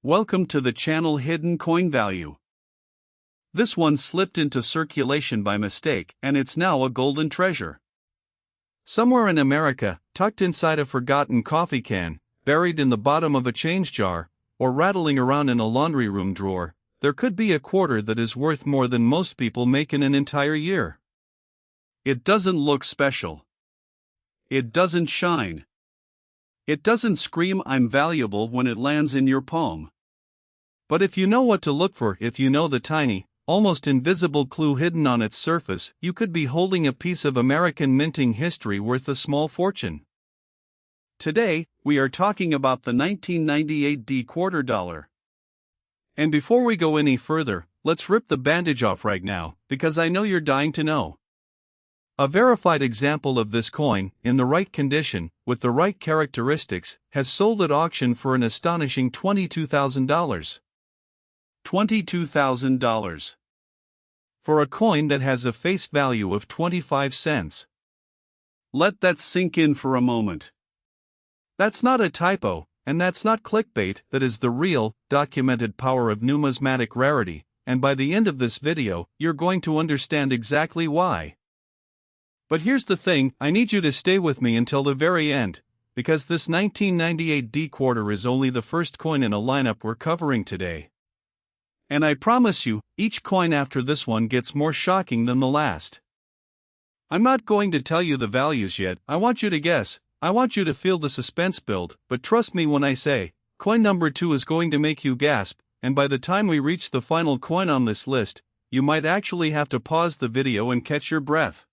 Welcome to the channel Hidden Coin Value. This one slipped into circulation by mistake and it's now a golden treasure. Somewhere in America, tucked inside a forgotten coffee can, buried in the bottom of a change jar, or rattling around in a laundry room drawer, there could be a quarter that is worth more than most people make in an entire year. It doesn't look special. It doesn't shine. It doesn't scream "I'm valuable" when it lands in your palm. But if you know what to look for, if you know the tiny, almost invisible clue hidden on its surface, you could be holding a piece of American minting history worth a small fortune. Today, we are talking about the 1998 D quarter dollar. And before we go any further, let's rip the bandage off right now, because I know you're dying to know. A verified example of this coin, in the right condition, with the right characteristics, has sold at auction for an astonishing $22,000. $22,000. For a coin that has a face value of 25 cents. Let that sink in for a moment. That's not a typo, and that's not clickbait, that is the real, documented power of numismatic rarity, and by the end of this video, you're going to understand exactly why. But here's the thing, I need you to stay with me until the very end, because this 1998 D quarter is only the first coin in a lineup we're covering today. And I promise you, each coin after this one gets more shocking than the last. I'm not going to tell you the values yet, I want you to guess, I want you to feel the suspense build, but trust me when I say, coin number 2 is going to make you gasp, and by the time we reach the final coin on this list, you might actually have to pause the video and catch your breath.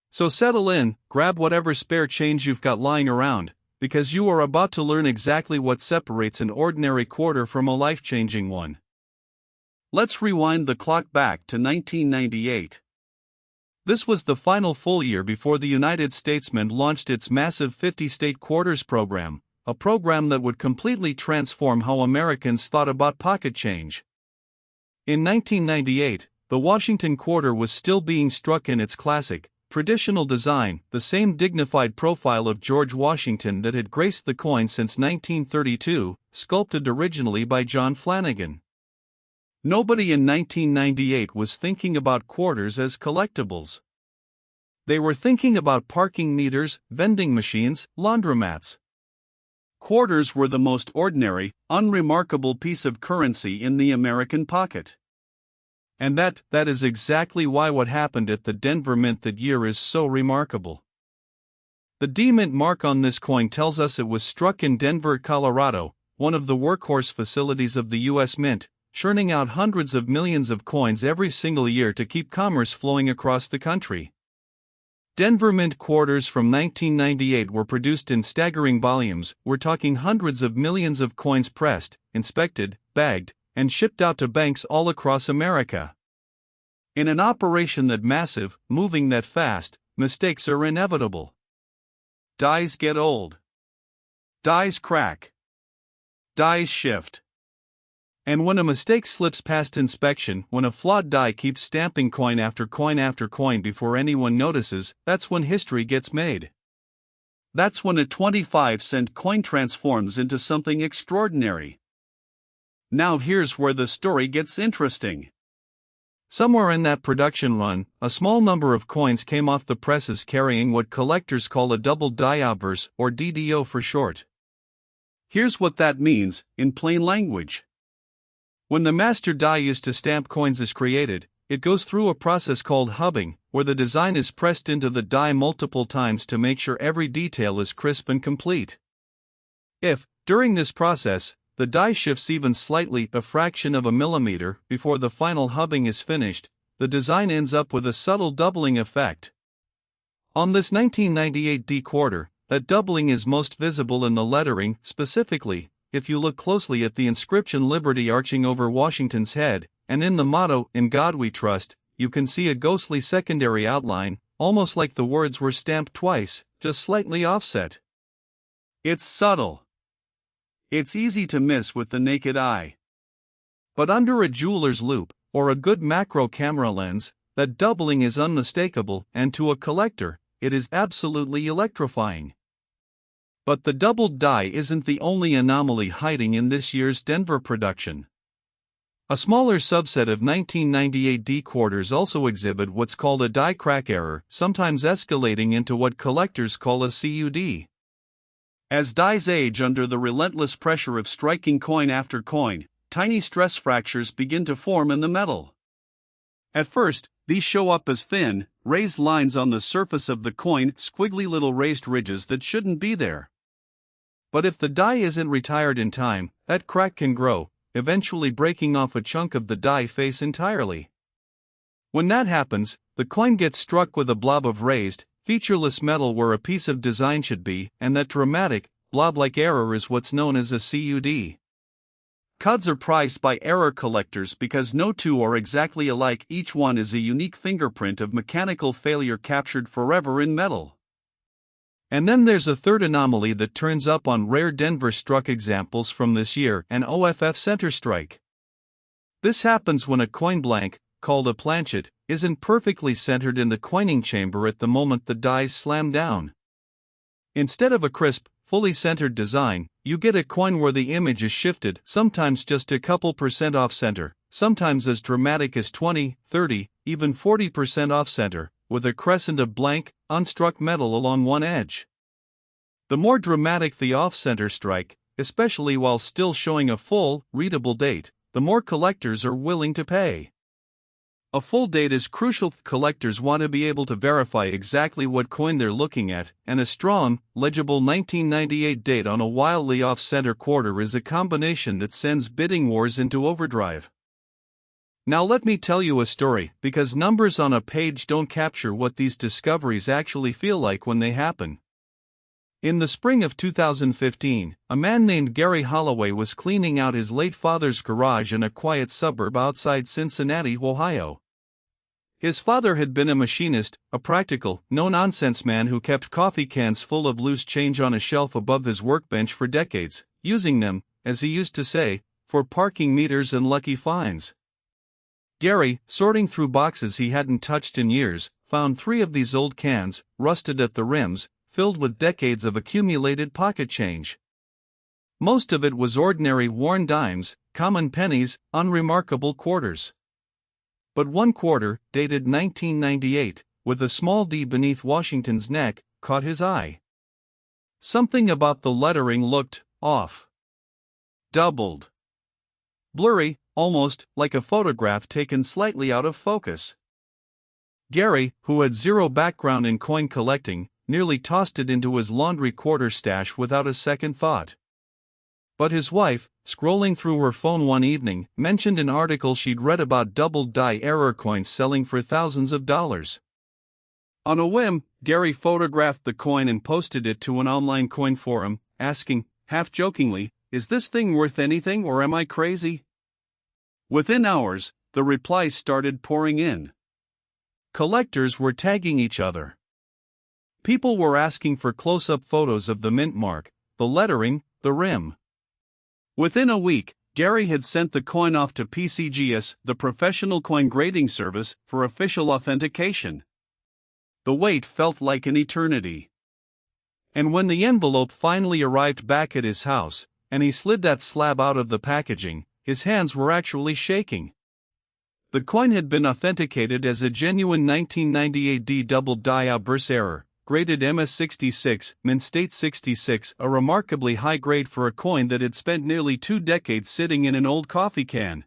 So settle in, grab whatever spare change you've got lying around, because you are about to learn exactly what separates an ordinary quarter from a life-changing one. Let's rewind the clock back to 1998. This was the final full year before the United States Mint launched its massive 50-state quarters program, a program that would completely transform how Americans thought about pocket change. In 1998, the Washington quarter was still being struck in its classic, traditional design, the same dignified profile of George Washington that had graced the coin since 1932, sculpted originally by John Flanagan. Nobody in 1998 was thinking about quarters as collectibles. They were thinking about parking meters, vending machines, laundromats. Quarters were the most ordinary, unremarkable piece of currency in the American pocket. And that is exactly why what happened at the Denver Mint that year is so remarkable. The D Mint mark on this coin tells us it was struck in Denver, Colorado, one of the workhorse facilities of the U.S. Mint, churning out hundreds of millions of coins every single year to keep commerce flowing across the country. Denver Mint quarters from 1998 were produced in staggering volumes, we're talking hundreds of millions of coins pressed, inspected, bagged, and shipped out to banks all across America. In an operation that massive, moving that fast, mistakes are inevitable. Dies get old. Dies crack. Dies shift. And when a mistake slips past inspection, when a flawed die keeps stamping coin after coin after coin before anyone notices, that's when history gets made. That's when a 25-cent coin transforms into something extraordinary. Now here's where the story gets interesting. Somewhere in that production run, a small number of coins came off the presses carrying what collectors call a double die obverse, or DDO for short. Here's what that means, in plain language. When the master die used to stamp coins is created, it goes through a process called hubbing, where the design is pressed into the die multiple times to make sure every detail is crisp and complete. If, during this process, the die shifts even slightly, a fraction of a millimeter, before the final hubbing is finished, the design ends up with a subtle doubling effect. On this 1998 D quarter, that doubling is most visible in the lettering, specifically, if you look closely at the inscription Liberty arching over Washington's head, and in the motto, "In God We Trust," you can see a ghostly secondary outline, almost like the words were stamped twice, just slightly offset. It's subtle. It's easy to miss with the naked eye. But under a jeweler's loupe, or a good macro camera lens, that doubling is unmistakable, and to a collector, it is absolutely electrifying. But the doubled die isn't the only anomaly hiding in this year's Denver production. A smaller subset of 1998 D quarters also exhibit what's called a die crack error, sometimes escalating into what collectors call a CUD. As dies age under the relentless pressure of striking coin after coin, tiny stress fractures begin to form in the metal. At first, these show up as thin, raised lines on the surface of the coin, squiggly little raised ridges that shouldn't be there. But if the die isn't retired in time, that crack can grow, eventually breaking off a chunk of the die face entirely. When that happens, the coin gets struck with a blob of raised, featureless metal where a piece of design should be, and that dramatic, blob-like error is what's known as a CUD. CUDs are prized by error collectors because no two are exactly alike, each one is a unique fingerprint of mechanical failure captured forever in metal. And then there's a third anomaly that turns up on rare Denver struck examples from this year, an OFF center strike. This happens when a coin blank, called a planchet, isn't perfectly centered in the coining chamber at the moment the dies slam down. Instead of a crisp, fully centered design, you get a coin where the image is shifted, sometimes just a couple percent off center, sometimes as dramatic as 20, 30, even 40% off center, with a crescent of blank, unstruck metal along one edge. The more dramatic the off-center strike, especially while still showing a full, readable date, the more collectors are willing to pay. A full date is crucial. Collectors want to be able to verify exactly what coin they're looking at, and a strong, legible 1998 date on a wildly off-center quarter is a combination that sends bidding wars into overdrive. Now let me tell you a story, because numbers on a page don't capture what these discoveries actually feel like when they happen. In the spring of 2015, a man named Gary Holloway was cleaning out his late father's garage in a quiet suburb outside Cincinnati, Ohio. His father had been a machinist, a practical, no-nonsense man who kept coffee cans full of loose change on a shelf above his workbench for decades, using them, as he used to say, for parking meters and lucky finds. Gary, sorting through boxes he hadn't touched in years, found 3 of these old cans, rusted at the rims, filled with decades of accumulated pocket change. Most of it was ordinary worn dimes, common pennies, unremarkable quarters. But one quarter, dated 1998, with a small D beneath Washington's neck, caught his eye. Something about the lettering looked off. Doubled. Blurry, almost like a photograph taken slightly out of focus. Gary, who had zero background in coin collecting, nearly tossed it into his laundry quarter stash without a second thought. But his wife, scrolling through her phone one evening, mentioned an article she'd read about doubled die error coins selling for thousands of dollars. On a whim, Gary photographed the coin and posted it to an online coin forum, asking, half-jokingly, "Is this thing worth anything or am I crazy?" Within hours, the replies started pouring in. Collectors were tagging each other. People were asking for close-up photos of the mint mark, the lettering, the rim. Within a week, Gary had sent the coin off to PCGS, the professional coin grading service, for official authentication. The wait felt like an eternity. And when the envelope finally arrived back at his house, and he slid that slab out of the packaging, his hands were actually shaking. The coin had been authenticated as a genuine 1998 D doubled die obverse error, graded MS66, mint state 66, a remarkably high grade for a coin that had spent nearly 2 decades sitting in an old coffee can.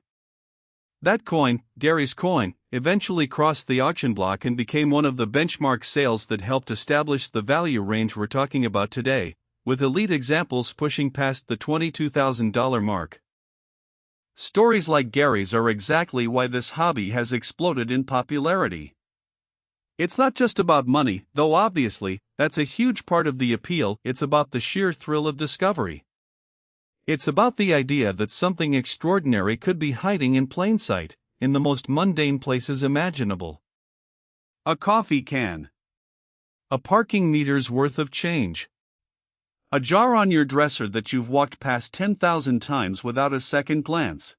That coin, Gary's coin, eventually crossed the auction block and became one of the benchmark sales that helped establish the value range we're talking about today, with elite examples pushing past the $22,000 mark. Stories like Gary's are exactly why this hobby has exploded in popularity. It's not just about money, though obviously, that's a huge part of the appeal. It's about the sheer thrill of discovery. It's about the idea that something extraordinary could be hiding in plain sight, in the most mundane places imaginable. A coffee can. A parking meter's worth of change. A jar on your dresser that you've walked past 10,000 times without a second glance.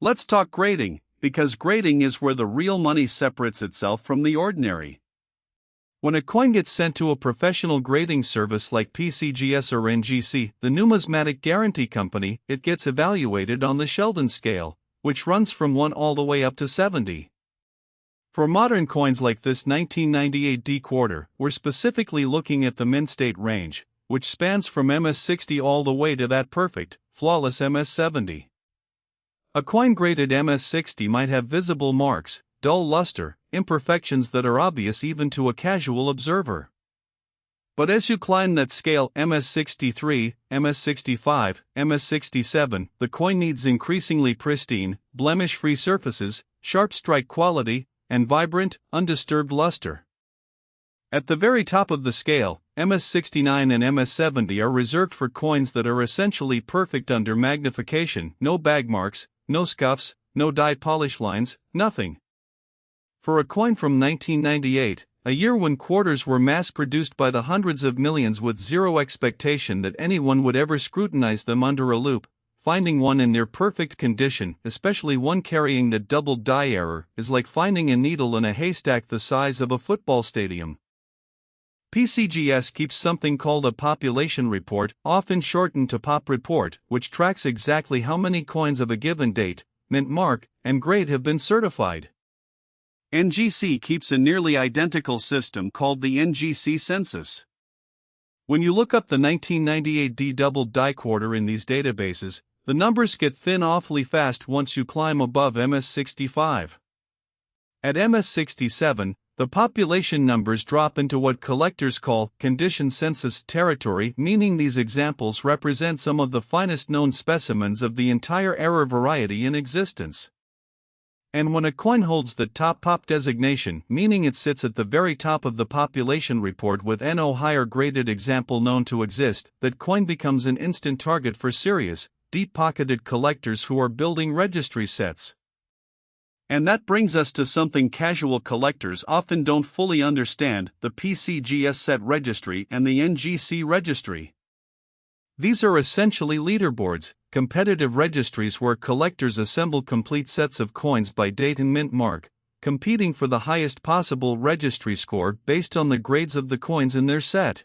Let's talk grading, because grading is where the real money separates itself from the ordinary. When a coin gets sent to a professional grading service like PCGS or NGC, the numismatic guarantee company, it gets evaluated on the Sheldon scale, which runs from 1 all the way up to 70. For modern coins like this 1998 D quarter, we're specifically looking at the mint state range, which spans from MS60 all the way to that perfect, flawless MS70. A coin graded MS60 might have visible marks, dull luster, imperfections that are obvious even to a casual observer. But as you climb that scale, MS63, MS65, MS67, the coin needs increasingly pristine, blemish-free surfaces, sharp strike quality, and vibrant, undisturbed luster. At the very top of the scale, MS69 and MS70 are reserved for coins that are essentially perfect under magnification, no bag marks, no scuffs, no die polish lines, nothing. For a coin from 1998, a year when quarters were mass-produced by the hundreds of millions with zero expectation that anyone would ever scrutinize them under a loupe, finding one in near perfect condition, especially one carrying the double die error, is like finding a needle in a haystack the size of a football stadium. PCGS keeps something called a population report, often shortened to POP report, which tracks exactly how many coins of a given date, mint mark, and grade have been certified. NGC keeps a nearly identical system called the NGC census. When you look up the 1998 D double die quarter in these databases, the numbers get thin awfully fast once you climb above MS65. At MS67, the population numbers drop into what collectors call condition census territory, meaning these examples represent some of the finest known specimens of the entire error variety in existence. And when a coin holds the top POP designation, meaning it sits at the very top of the population report with no higher graded example known to exist, that coin becomes an instant target for serious, deep-pocketed collectors who are building registry sets. And that brings us to something casual collectors often don't fully understand: the PCGS set registry and the NGC registry. These are essentially leaderboards, competitive registries where collectors assemble complete sets of coins by date and mint mark, competing for the highest possible registry score based on the grades of the coins in their set.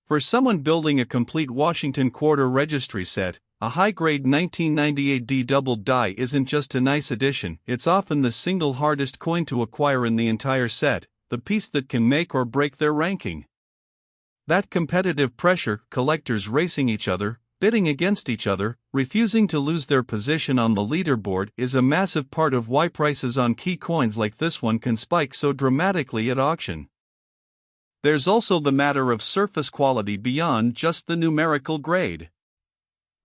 For someone building a complete Washington quarter registry set, a high-grade 1998 D double die isn't just a nice addition, it's often the single hardest coin to acquire in the entire set, the piece that can make or break their ranking. That competitive pressure, collectors racing each other, bidding against each other, refusing to lose their position on the leaderboard, is a massive part of why prices on key coins like this one can spike so dramatically at auction. There's also the matter of surface quality beyond just the numerical grade.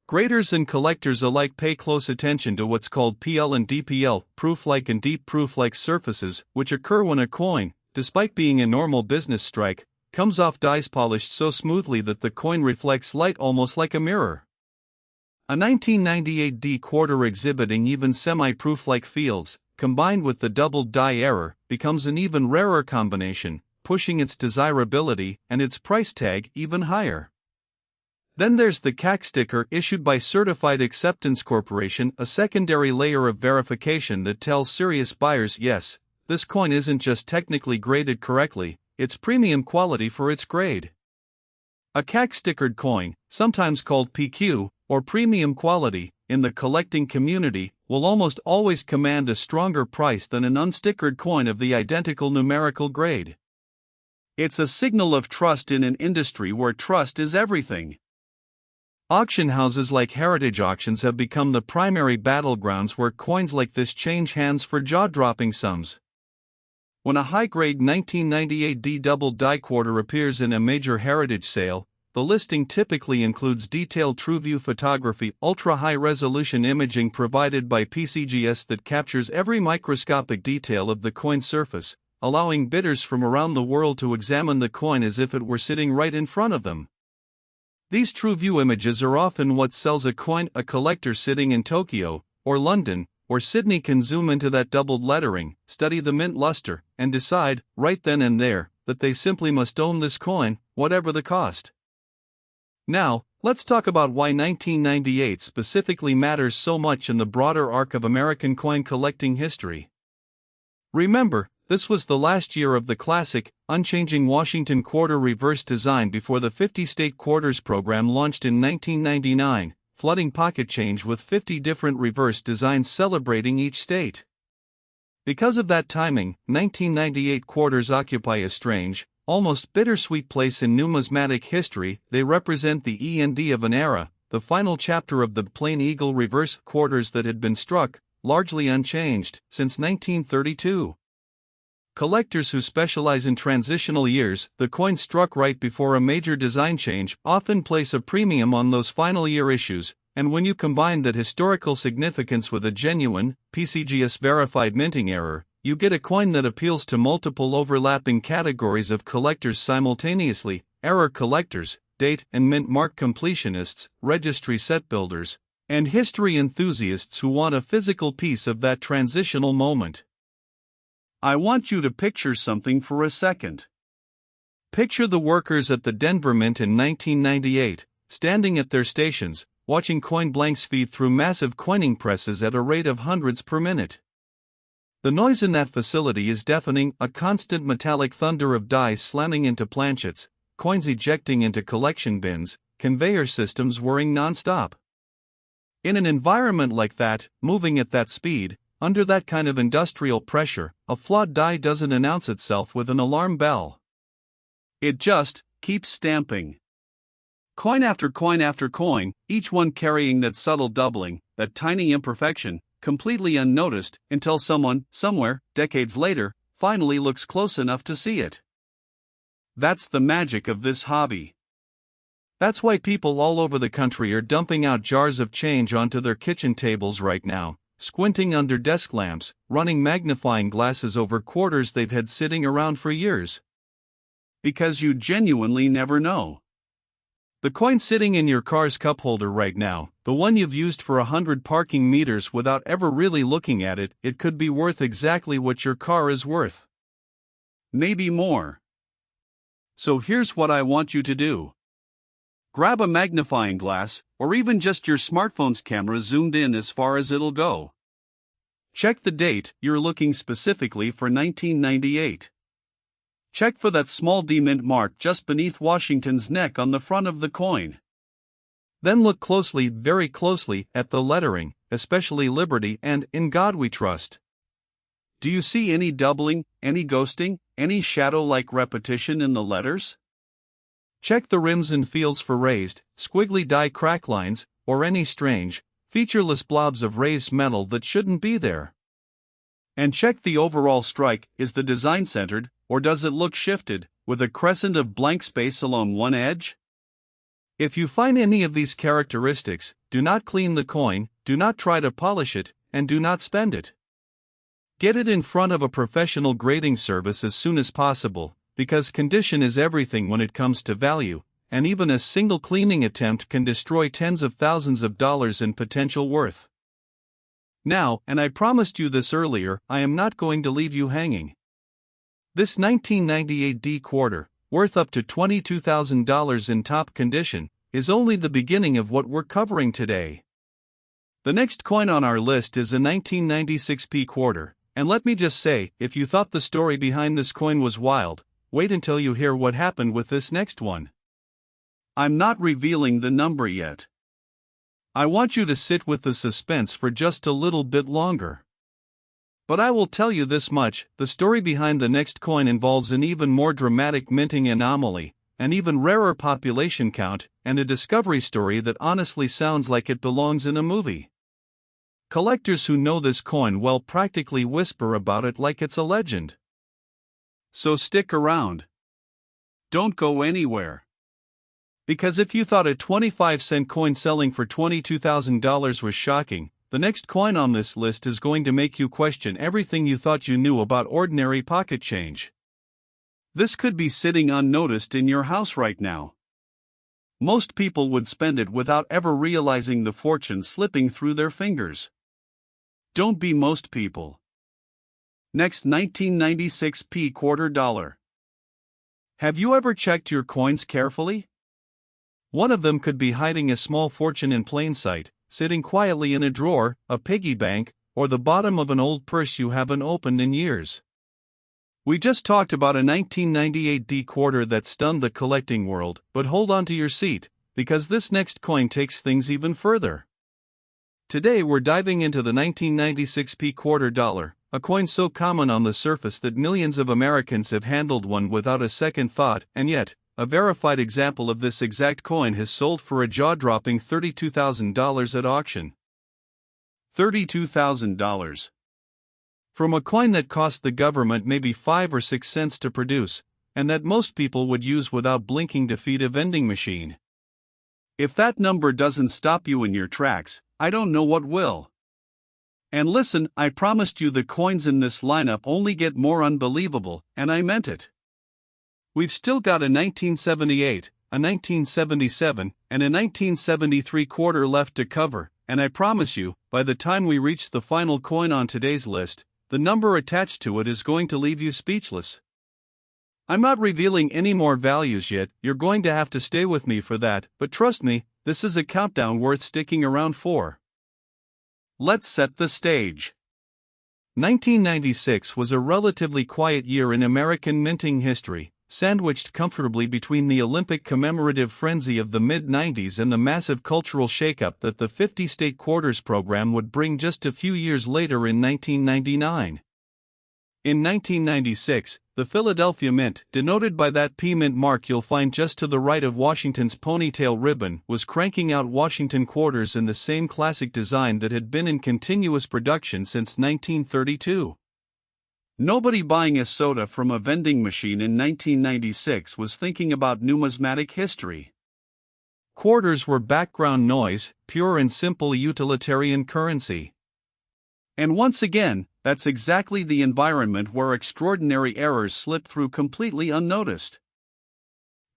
Graders and collectors alike pay close attention to what's called PL and DPL, proof-like and deep proof-like surfaces, which occur when a coin, despite being a normal business strike, comes off dies polished so smoothly that the coin reflects light almost like a mirror. A 1998 D quarter exhibiting even semi-proof-like fields, combined with the double die error, becomes an even rarer combination, pushing its desirability and its price tag even higher. Then there's the CAC sticker issued by Certified Acceptance Corporation, a secondary layer of verification that tells serious buyers, yes, this coin isn't just technically graded correctly, it's premium quality for its grade. A CAC stickered coin, sometimes called PQ, or premium quality, in the collecting community, will almost always command a stronger price than an unstickered coin of the identical numerical grade. It's a signal of trust in an industry where trust is everything. Auction houses like Heritage Auctions have become the primary battlegrounds where coins like this change hands for jaw-dropping sums. When a high-grade 1998 D double die quarter appears in a major heritage sale, the listing typically includes detailed TrueView photography, ultra-high-resolution imaging provided by PCGS that captures every microscopic detail of the coin's surface, allowing bidders from around the world to examine the coin as if it were sitting right in front of them. These TrueView images are often what sells a coin. A collector sitting in Tokyo, or London, or Sydney can zoom into that doubled lettering, study the mint luster, and decide, right then and there, that they simply must own this coin, whatever the cost. Now, let's talk about why 1998 specifically matters so much in the broader arc of American coin collecting history. Remember, this was the last year of the classic, unchanging Washington quarter reverse design before the 50-state quarters program launched in 1999, flooding pocket change with 50 different reverse designs celebrating each state. Because of that timing, 1998 quarters occupy a strange, almost bittersweet place in numismatic history. They represent the end of an era, the final chapter of the plain eagle reverse quarters that had been struck, largely unchanged, since 1932. Collectors who specialize in transitional years, the coin struck right before a major design change, often place a premium on those final year issues, and when you combine that historical significance with a genuine, PCGS-verified minting error, you get a coin that appeals to multiple overlapping categories of collectors simultaneously: error collectors, date and mint mark completionists, registry set builders, and history enthusiasts who want a physical piece of that transitional moment. I want you to picture something for a second. Picture the workers at the Denver Mint in 1998, standing at their stations, watching coin blanks feed through massive coining presses at a rate of hundreds per minute. The noise in that facility is deafening, a constant metallic thunder of dies slamming into planchets, coins ejecting into collection bins, conveyor systems whirring non-stop. In an environment like that, moving at that speed, under that kind of industrial pressure, a flawed die doesn't announce itself with an alarm bell. It just keeps stamping. Coin after coin after coin, each one carrying that subtle doubling, that tiny imperfection, completely unnoticed, until someone, somewhere, decades later, finally looks close enough to see it. That's the magic of this hobby. That's why people all over the country are dumping out jars of change onto their kitchen tables right now, squinting under desk lamps, running magnifying glasses over quarters they've had sitting around for years. Because you genuinely never know. The coin sitting in your car's cup holder right now, the one you've used for 100 parking meters without ever really looking at it, it could be worth exactly what your car is worth. Maybe more. So here's what I want you to do. Grab a magnifying glass, or even just your smartphone's camera zoomed in as far as it'll go. Check the date, you're looking specifically for 1998. Check for that small D mint mark just beneath Washington's neck on the front of the coin. Then look closely, very closely, at the lettering, especially Liberty and In God We Trust. Do you see any doubling, any ghosting, any shadow-like repetition in the letters? Check the rims and fields for raised, squiggly die crack lines, or any strange, featureless blobs of raised metal that shouldn't be there. And check the overall strike. Is the design centered, or does it look shifted, with a crescent of blank space along one edge? If you find any of these characteristics, do not clean the coin, do not try to polish it, and do not spend it. Get it in front of a professional grading service as soon as possible, because condition is everything when it comes to value, and even a single cleaning attempt can destroy tens of thousands of dollars in potential worth. Now, and I promised you this earlier, I am not going to leave you hanging. This 1998 D quarter, worth up to $22,000 in top condition, is only the beginning of what we're covering today. The next coin on our list is a 1996 P quarter, and let me just say, if you thought the story behind this coin was wild, wait until you hear what happened with this next one. I'm not revealing the number yet. I want you to sit with the suspense for just a little bit longer. But I will tell you this much, the story behind the next coin involves an even more dramatic minting anomaly, an even rarer population count, and a discovery story that honestly sounds like it belongs in a movie. Collectors who know this coin well practically whisper about it like it's a legend. So stick around. Don't go anywhere. Because if you thought a 25-cent coin selling for $22,000 was shocking, the next coin on this list is going to make you question everything you thought you knew about ordinary pocket change. This could be sitting unnoticed in your house right now. Most people would spend it without ever realizing the fortune slipping through their fingers. Don't be most people. Next, 1996 P quarter dollar. Have you ever checked your coins carefully? One of them could be hiding a small fortune in plain sight, sitting quietly in a drawer, a piggy bank, or the bottom of an old purse you haven't opened in years. We just talked about a 1998 D quarter that stunned the collecting world, but hold on to your seat, because this next coin takes things even further. Today we're diving into the 1996 P quarter dollar, a coin so common on the surface that millions of Americans have handled one without a second thought, and yet, a verified example of this exact coin has sold for a jaw-dropping $32,000 at auction. $32,000. From a coin that cost the government maybe 5 or 6 cents to produce, and that most people would use without blinking to feed a vending machine. If that number doesn't stop you in your tracks, I don't know what will. And listen, I promised you the coins in this lineup only get more unbelievable, and I meant it. We've still got a 1978, a 1977, and a 1973 quarter left to cover, and I promise you, by the time we reach the final coin on today's list, the number attached to it is going to leave you speechless. I'm not revealing any more values yet, you're going to have to stay with me for that, but trust me, this is a countdown worth sticking around for. Let's set the stage. 1996 was a relatively quiet year in American minting history, sandwiched comfortably between the Olympic commemorative frenzy of the mid-90s and the massive cultural shakeup that the 50-state quarters program would bring just a few years later in 1999. In 1996, the Philadelphia Mint, denoted by that P Mint mark you'll find just to the right of Washington's ponytail ribbon, was cranking out Washington quarters in the same classic design that had been in continuous production since 1932. Nobody buying a soda from a vending machine in 1996 was thinking about numismatic history. Quarters were background noise, pure and simple utilitarian currency. And once again, that's exactly the environment where extraordinary errors slip through completely unnoticed.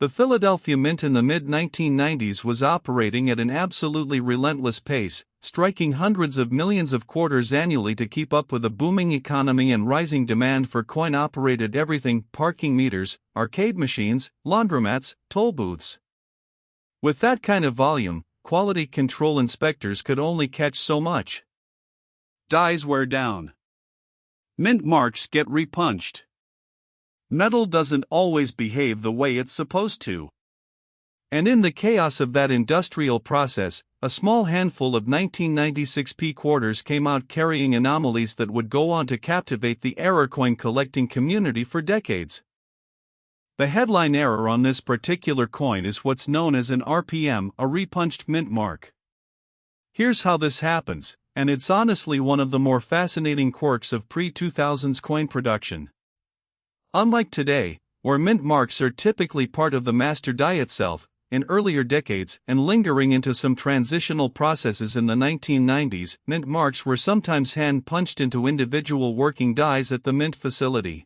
The Philadelphia Mint in the mid-1990s was operating at an absolutely relentless pace, striking hundreds of millions of quarters annually to keep up with a booming economy and rising demand for coin-operated everything: parking meters, arcade machines, laundromats, toll booths. With that kind of volume, quality control inspectors could only catch so much. Dies wear down. Mint marks get repunched. Metal doesn't always behave the way it's supposed to. And in the chaos of that industrial process, a small handful of 1996 P quarters came out carrying anomalies that would go on to captivate the error coin collecting community for decades. The headline error on this particular coin is what's known as an RPM, a repunched mint mark. Here's how this happens, and it's honestly one of the more fascinating quirks of pre-2000s coin production. Unlike today, where mint marks are typically part of the master die itself, in earlier decades and lingering into some transitional processes in the 1990s, mint marks were sometimes hand-punched into individual working dies at the mint facility.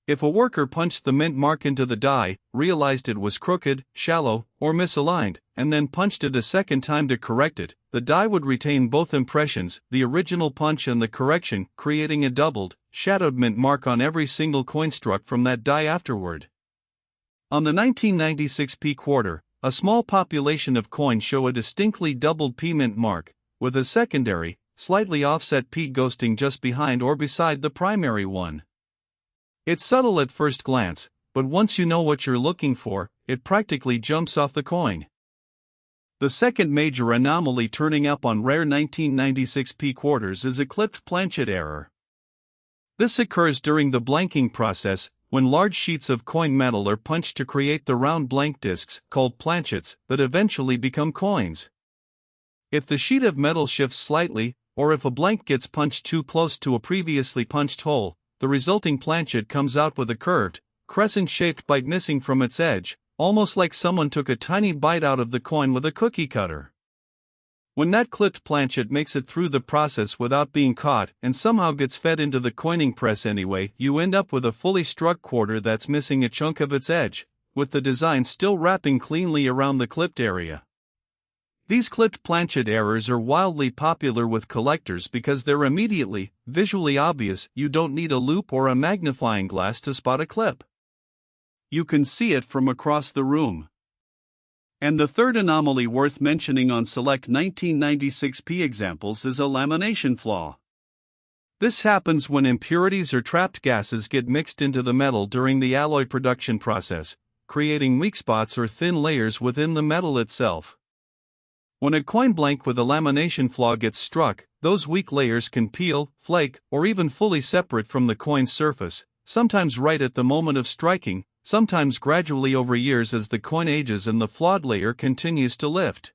If a worker punched the mint mark into the die, realized it was crooked, shallow, or misaligned, and then punched it a second time to correct it, the die would retain both impressions, the original punch and the correction, creating a doubled, shadowed mint mark on every single coin struck from that die afterward. On the 1996 P quarter, a small population of coins show a distinctly doubled P mint mark, with a secondary, slightly offset P ghosting just behind or beside the primary one. It's subtle at first glance, but once you know what you're looking for, it practically jumps off the coin. The second major anomaly turning up on rare 1996 P quarters is a clipped planchet error. This occurs during the blanking process, when large sheets of coin metal are punched to create the round blank discs, called planchets, that eventually become coins. If the sheet of metal shifts slightly, or if a blank gets punched too close to a previously punched hole, the resulting planchet comes out with a curved, crescent-shaped bite missing from its edge, almost like someone took a tiny bite out of the coin with a cookie cutter. When that clipped planchet makes it through the process without being caught and somehow gets fed into the coining press anyway, you end up with a fully struck quarter that's missing a chunk of its edge, with the design still wrapping cleanly around the clipped area. These clipped planchet errors are wildly popular with collectors because they're immediately, visually obvious. You don't need a loupe or a magnifying glass to spot a clip. You can see it from across the room. And the third anomaly worth mentioning on select 1996 P examples is a lamination flaw. This happens when impurities or trapped gases get mixed into the metal during the alloy production process, creating weak spots or thin layers within the metal itself. When a coin blank with a lamination flaw gets struck, those weak layers can peel, flake, or even fully separate from the coin's surface, sometimes right at the moment of striking, sometimes gradually over years as the coin ages and the flawed layer continues to lift.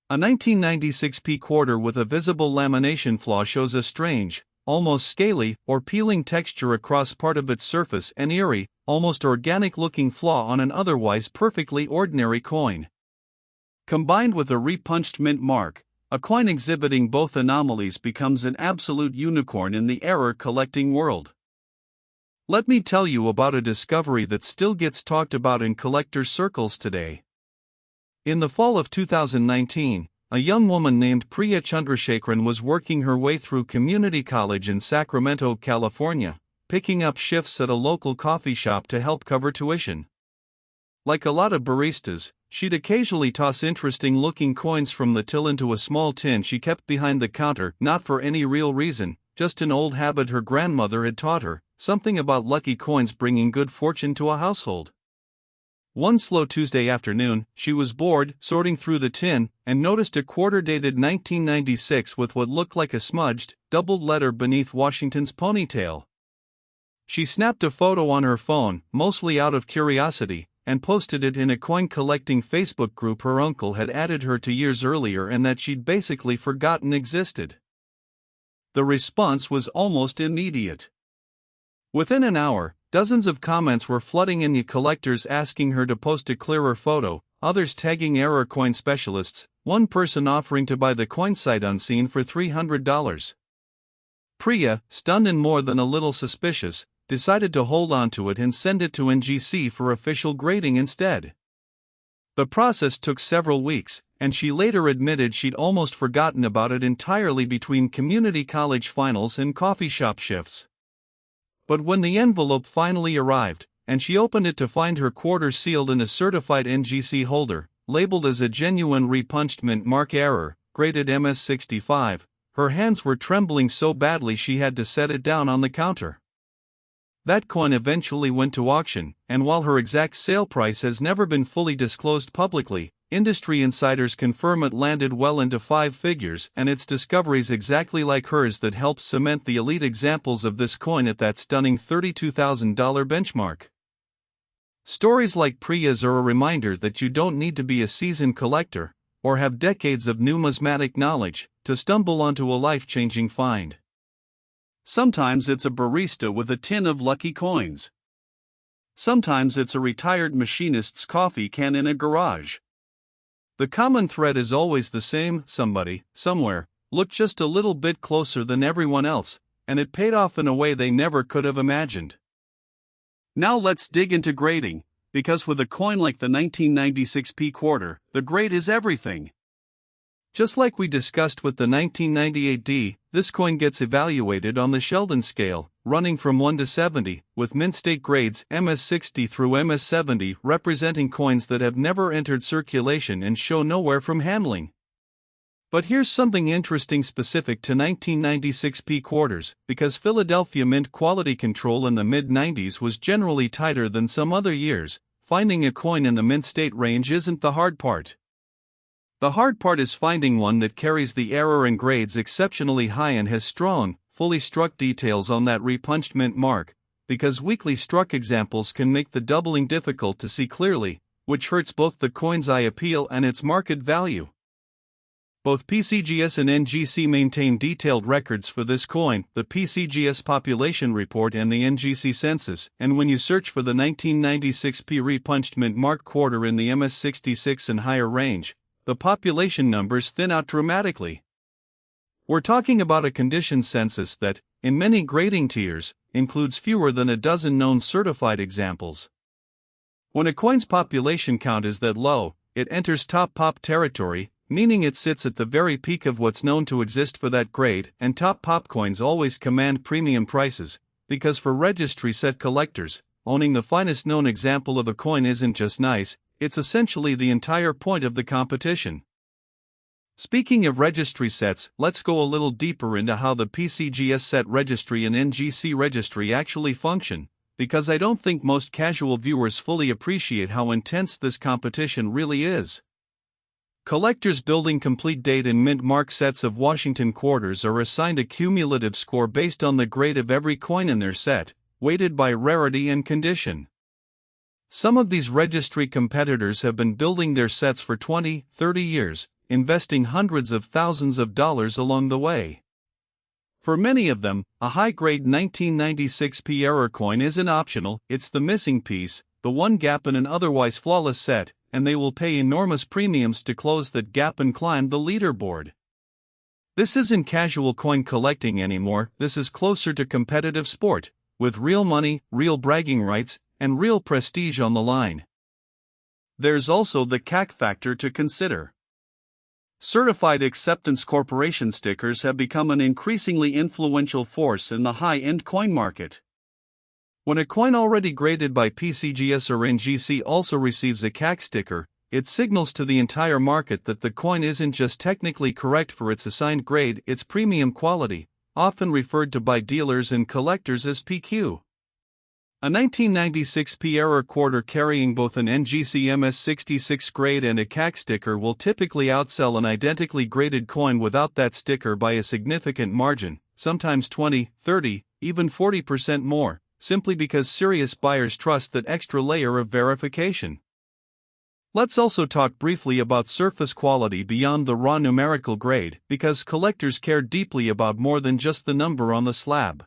A 1996 P quarter with a visible lamination flaw shows a strange, almost scaly or peeling texture across part of its surface and eerie, almost organic-looking flaw on an otherwise perfectly ordinary coin. Combined with a repunched mint mark, a coin exhibiting both anomalies becomes an absolute unicorn in the error-collecting world. Let me tell you about a discovery that still gets talked about in collector circles today. In the fall of 2019, a young woman named Priya Chandrasekharan was working her way through community college in Sacramento, California, picking up shifts at a local coffee shop to help cover tuition. Like a lot of baristas, she'd occasionally toss interesting-looking coins from the till into a small tin she kept behind the counter, not for any real reason, just an old habit her grandmother had taught her, something about lucky coins bringing good fortune to a household. One slow Tuesday afternoon, she was bored, sorting through the tin, and noticed a quarter dated 1996 with what looked like a smudged, doubled letter beneath Washington's ponytail. She snapped a photo on her phone, mostly out of curiosity, and posted it in a coin-collecting Facebook group her uncle had added her to years earlier and that she'd basically forgotten existed. The response was almost immediate. Within an hour, dozens of comments were flooding in, the collectors asking her to post a clearer photo, others tagging error coin specialists, one person offering to buy the coin sight unseen for $300. Priya, stunned and more than a little suspicious, decided to hold on to it and send it to NGC for official grading instead. The process took several weeks, and she later admitted she'd almost forgotten about it entirely between community college finals and coffee shop shifts. But when the envelope finally arrived, and she opened it to find her quarter sealed in a certified NGC holder, labeled as a genuine repunched mint mark error, graded MS65, her hands were trembling so badly she had to set it down on the counter. That coin eventually went to auction, and while her exact sale price has never been fully disclosed publicly, industry insiders confirm it landed well into 5 figures, and it's discoveries exactly like hers that help cement the elite examples of this coin at that stunning $32,000 benchmark. Stories like Priya's are a reminder that you don't need to be a seasoned collector, or have decades of numismatic knowledge, to stumble onto a life-changing find. Sometimes it's a barista with a tin of lucky coins. Sometimes it's a retired machinist's coffee can in a garage. The common thread is always the same: somebody, somewhere, looked just a little bit closer than everyone else, and it paid off in a way they never could have imagined. Now let's dig into grading, because with a coin like the 1996 P quarter, the grade is everything. Just like we discussed with the 1998 D, this coin gets evaluated on the Sheldon scale, running from 1 to 70, with mint state grades MS60 through MS70 representing coins that have never entered circulation and show nowhere from handling. But here's something interesting specific to 1996 P quarters, because Philadelphia mint quality control in the mid-90s was generally tighter than some other years. Finding a coin in the mint state range isn't the hard part. The hard part is finding one that carries the error and grades exceptionally high and has strong, fully struck details on that repunched mint mark, because weakly struck examples can make the doubling difficult to see clearly, which hurts both the coin's eye appeal and its market value. Both PCGS and NGC maintain detailed records for this coin, the PCGS population report and the NGC census, and when you search for the 1996 P repunched mint mark quarter in the MS66 and higher range, the population numbers thin out dramatically. We're talking about a condition census that, in many grading tiers, includes fewer than a dozen known certified examples. When a coin's population count is that low, it enters top pop territory, meaning it sits at the very peak of what's known to exist for that grade, and top pop coins always command premium prices, because for registry set collectors, owning the finest known example of a coin isn't just nice, it's essentially the entire point of the competition. Speaking of registry sets, let's go a little deeper into how the PCGS set registry and NGC registry actually function, because I don't think most casual viewers fully appreciate how intense this competition really is. Collectors building complete date and mint mark sets of Washington quarters are assigned a cumulative score based on the grade of every coin in their set, weighted by rarity and condition. Some of these registry competitors have been building their sets for 20, 30 years, investing hundreds of thousands of dollars along the way. For many of them, a high-grade 1996 P error coin isn't optional, it's the missing piece, the one gap in an otherwise flawless set, and they will pay enormous premiums to close that gap and climb the leaderboard. This isn't casual coin collecting anymore, this is closer to competitive sport, with real money, real bragging rights, and real prestige on the line. There's also the CAC factor to consider. Certified Acceptance Corporation stickers have become an increasingly influential force in the high-end coin market. When a coin already graded by PCGS or NGC also receives a CAC sticker, it signals to the entire market that the coin isn't just technically correct for its assigned grade, it's premium quality, often referred to by dealers and collectors as PQ. A 1996 P error quarter carrying both an NGC MS66 grade and a CAC sticker will typically outsell an identically graded coin without that sticker by a significant margin, sometimes 20, 30, even 40% more, simply because serious buyers trust that extra layer of verification. Let's also talk briefly about surface quality beyond the raw numerical grade, because collectors care deeply about more than just the number on the slab.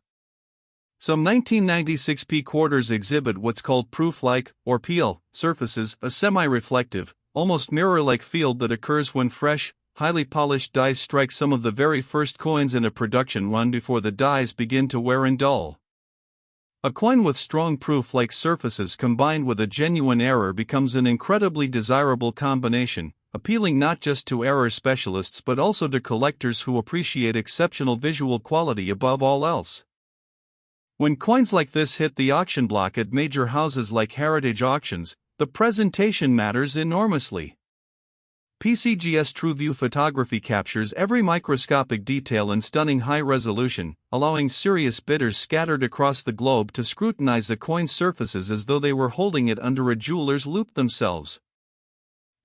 Some 1996 P quarters exhibit what's called proof-like, or peel, surfaces, a semi-reflective, almost mirror-like field that occurs when fresh, highly polished dies strike some of the very first coins in a production run before the dies begin to wear and dull. A coin with strong proof-like surfaces combined with a genuine error becomes an incredibly desirable combination, appealing not just to error specialists but also to collectors who appreciate exceptional visual quality above all else. When coins like this hit the auction block at major houses like Heritage Auctions, the presentation matters enormously. PCGS TrueView photography captures every microscopic detail in stunning high resolution, allowing serious bidders scattered across the globe to scrutinize a coin's surfaces as though they were holding it under a jeweler's loupe themselves.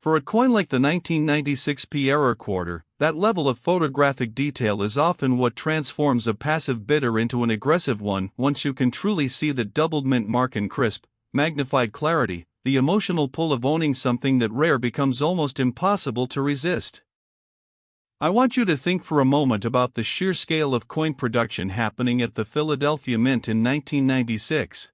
For a coin like the 1996 P error quarter, that level of photographic detail is often what transforms a passive bidder into an aggressive one. Once you can truly see the doubled mint mark in crisp, magnified clarity, the emotional pull of owning something that rare becomes almost impossible to resist. I want you to think for a moment about the sheer scale of coin production happening at the Philadelphia Mint in 1996.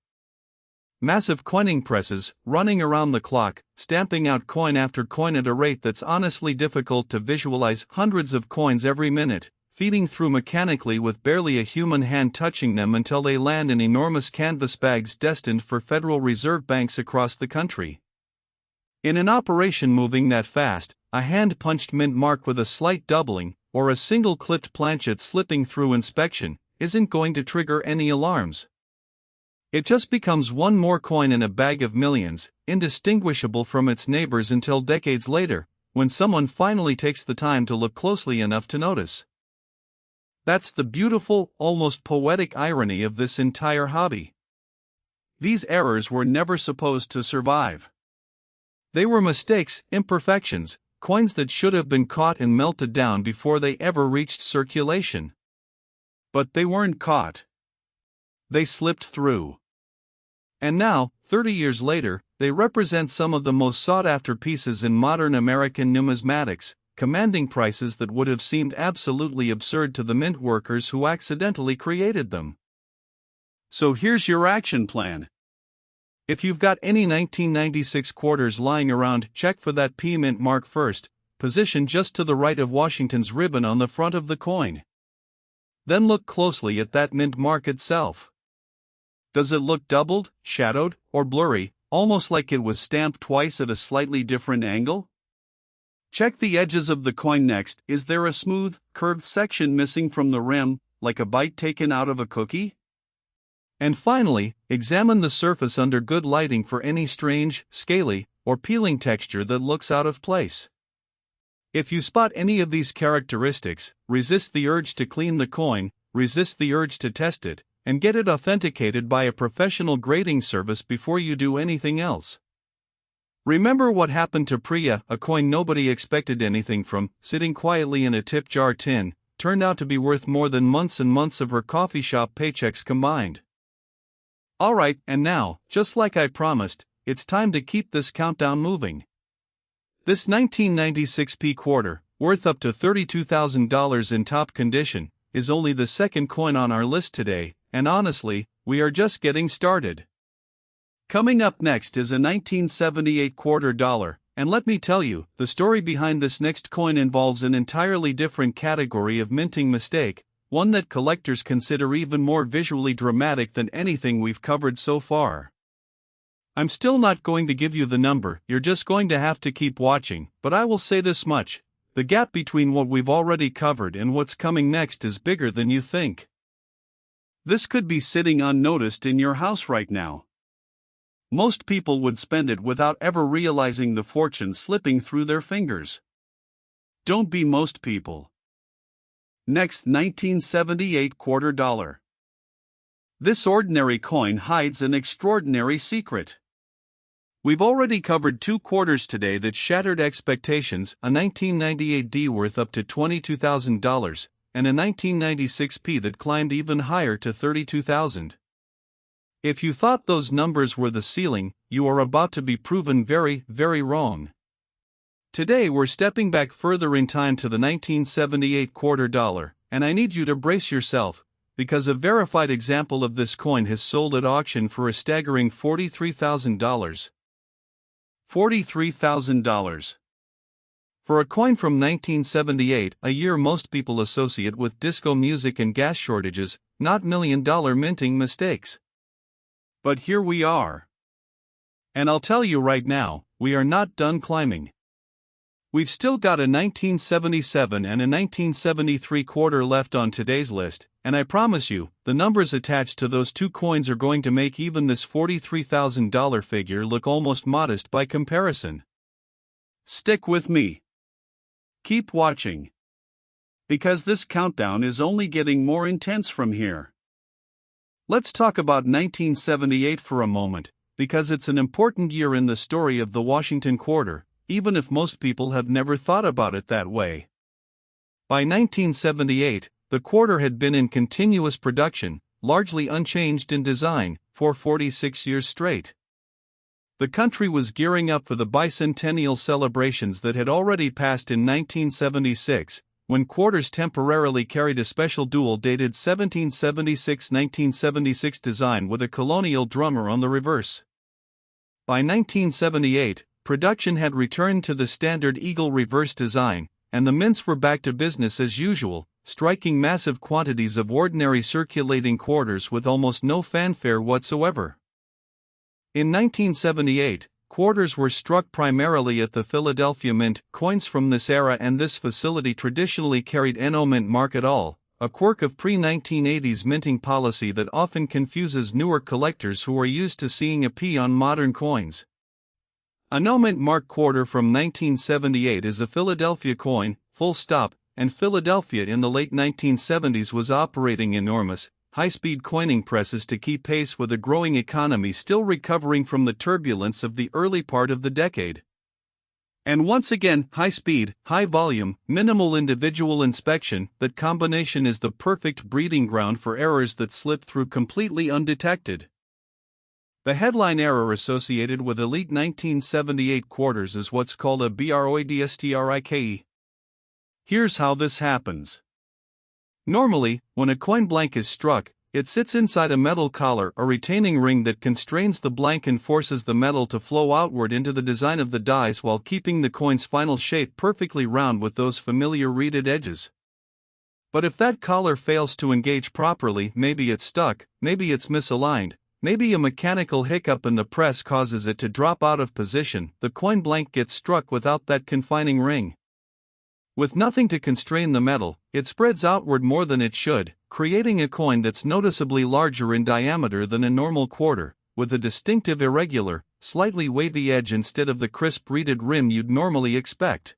Massive coining presses, running around the clock, stamping out coin after coin at a rate that's honestly difficult to visualize, hundreds of coins every minute, feeding through mechanically with barely a human hand touching them until they land in enormous canvas bags destined for Federal Reserve banks across the country. In an operation moving that fast, a hand-punched mint mark with a slight doubling, or a single clipped planchet slipping through inspection, isn't going to trigger any alarms. It just becomes one more coin in a bag of millions, indistinguishable from its neighbors until decades later, when someone finally takes the time to look closely enough to notice. That's the beautiful, almost poetic irony of this entire hobby. These errors were never supposed to survive. They were mistakes, imperfections, coins that should have been caught and melted down before they ever reached circulation. But they weren't caught. They slipped through. And now, 30 years later, they represent some of the most sought-after pieces in modern American numismatics, commanding prices that would have seemed absolutely absurd to the mint workers who accidentally created them. So here's your action plan. If you've got any 1996 quarters lying around, check for that P mint mark first, positioned just to the right of Washington's ribbon on the front of the coin. Then look closely at that mint mark itself. Does it look doubled, shadowed, or blurry, almost like it was stamped twice at a slightly different angle? Check the edges of the coin next. Is there a smooth, curved section missing from the rim, like a bite taken out of a cookie? And finally, examine the surface under good lighting for any strange, scaly, or peeling texture that looks out of place. If you spot any of these characteristics, resist the urge to clean the coin, resist the urge to test it, and get it authenticated by a professional grading service before you do anything else. Remember what happened to Priya, a coin nobody expected anything from, sitting quietly in a tip jar tin, turned out to be worth more than months and months of her coffee shop paychecks combined. Alright, and now, just like I promised, it's time to keep this countdown moving. This 1996 P quarter, worth up to $32,000 in top condition, is only the second coin on our list today, and honestly, we are just getting started. Coming up next is a 1978 quarter dollar, and let me tell you, the story behind this next coin involves an entirely different category of minting mistake, one that collectors consider even more visually dramatic than anything we've covered so far. I'm still not going to give you the number, you're just going to have to keep watching, but I will say this much: the gap between what we've already covered and what's coming next is bigger than you think. This could be sitting unnoticed in your house right now. Most people would spend it without ever realizing the fortune slipping through their fingers. Don't be most people. Next, 1978 quarter dollar. This ordinary coin hides an extraordinary secret. We've already covered two quarters today that shattered expectations, a 1998 D worth up to $22,000, and a 1996 P that climbed even higher to $32,000. If you thought those numbers were the ceiling, you are about to be proven very, very wrong. Today we're stepping back further in time to the 1978 quarter dollar, and I need you to brace yourself, because a verified example of this coin has sold at auction for a staggering $43,000. $43,000. For a coin from 1978, a year most people associate with disco music and gas shortages, not million-dollar minting mistakes. But here we are. And I'll tell you right now, we are not done climbing. We've still got a 1977 and a 1973 quarter left on today's list, and I promise you, the numbers attached to those two coins are going to make even this $43,000 figure look almost modest by comparison. Stick with me. Keep watching. Because this countdown is only getting more intense from here. Let's talk about 1978 for a moment, because it's an important year in the story of the Washington quarter, even if most people have never thought about it that way. By 1978, the quarter had been in continuous production, largely unchanged in design, for 46 years straight. The country was gearing up for the bicentennial celebrations that had already passed in 1976, when quarters temporarily carried a special dual dated 1776-1976 design with a colonial drummer on the reverse. By 1978, production had returned to the standard eagle reverse design, and the mints were back to business as usual, striking massive quantities of ordinary circulating quarters with almost no fanfare whatsoever. In 1978, quarters were struck primarily at the Philadelphia Mint. Coins from this era and this facility traditionally carried no mint mark at all, a quirk of pre-1980s minting policy that often confuses newer collectors who are used to seeing a P on modern coins. A no mint mark quarter from 1978 is a Philadelphia coin, full stop, and Philadelphia in the late 1970s was operating enormous, high-speed coining presses to keep pace with a growing economy still recovering from the turbulence of the early part of the decade. And once again, high-speed, high-volume, minimal individual inspection, that combination is the perfect breeding ground for errors that slip through completely undetected. The headline error associated with elite 1978 quarters is what's called a broadstrike. Here's how this happens. Normally, when a coin blank is struck, it sits inside a metal collar or retaining ring that constrains the blank and forces the metal to flow outward into the design of the dies while keeping the coin's final shape perfectly round with those familiar reeded edges. But if that collar fails to engage properly, maybe it's stuck, maybe it's misaligned, maybe a mechanical hiccup in the press causes it to drop out of position, the coin blank gets struck without that confining ring. With nothing to constrain the metal, it spreads outward more than it should, creating a coin that's noticeably larger in diameter than a normal quarter, with a distinctive irregular, slightly wavy edge instead of the crisp reeded rim you'd normally expect.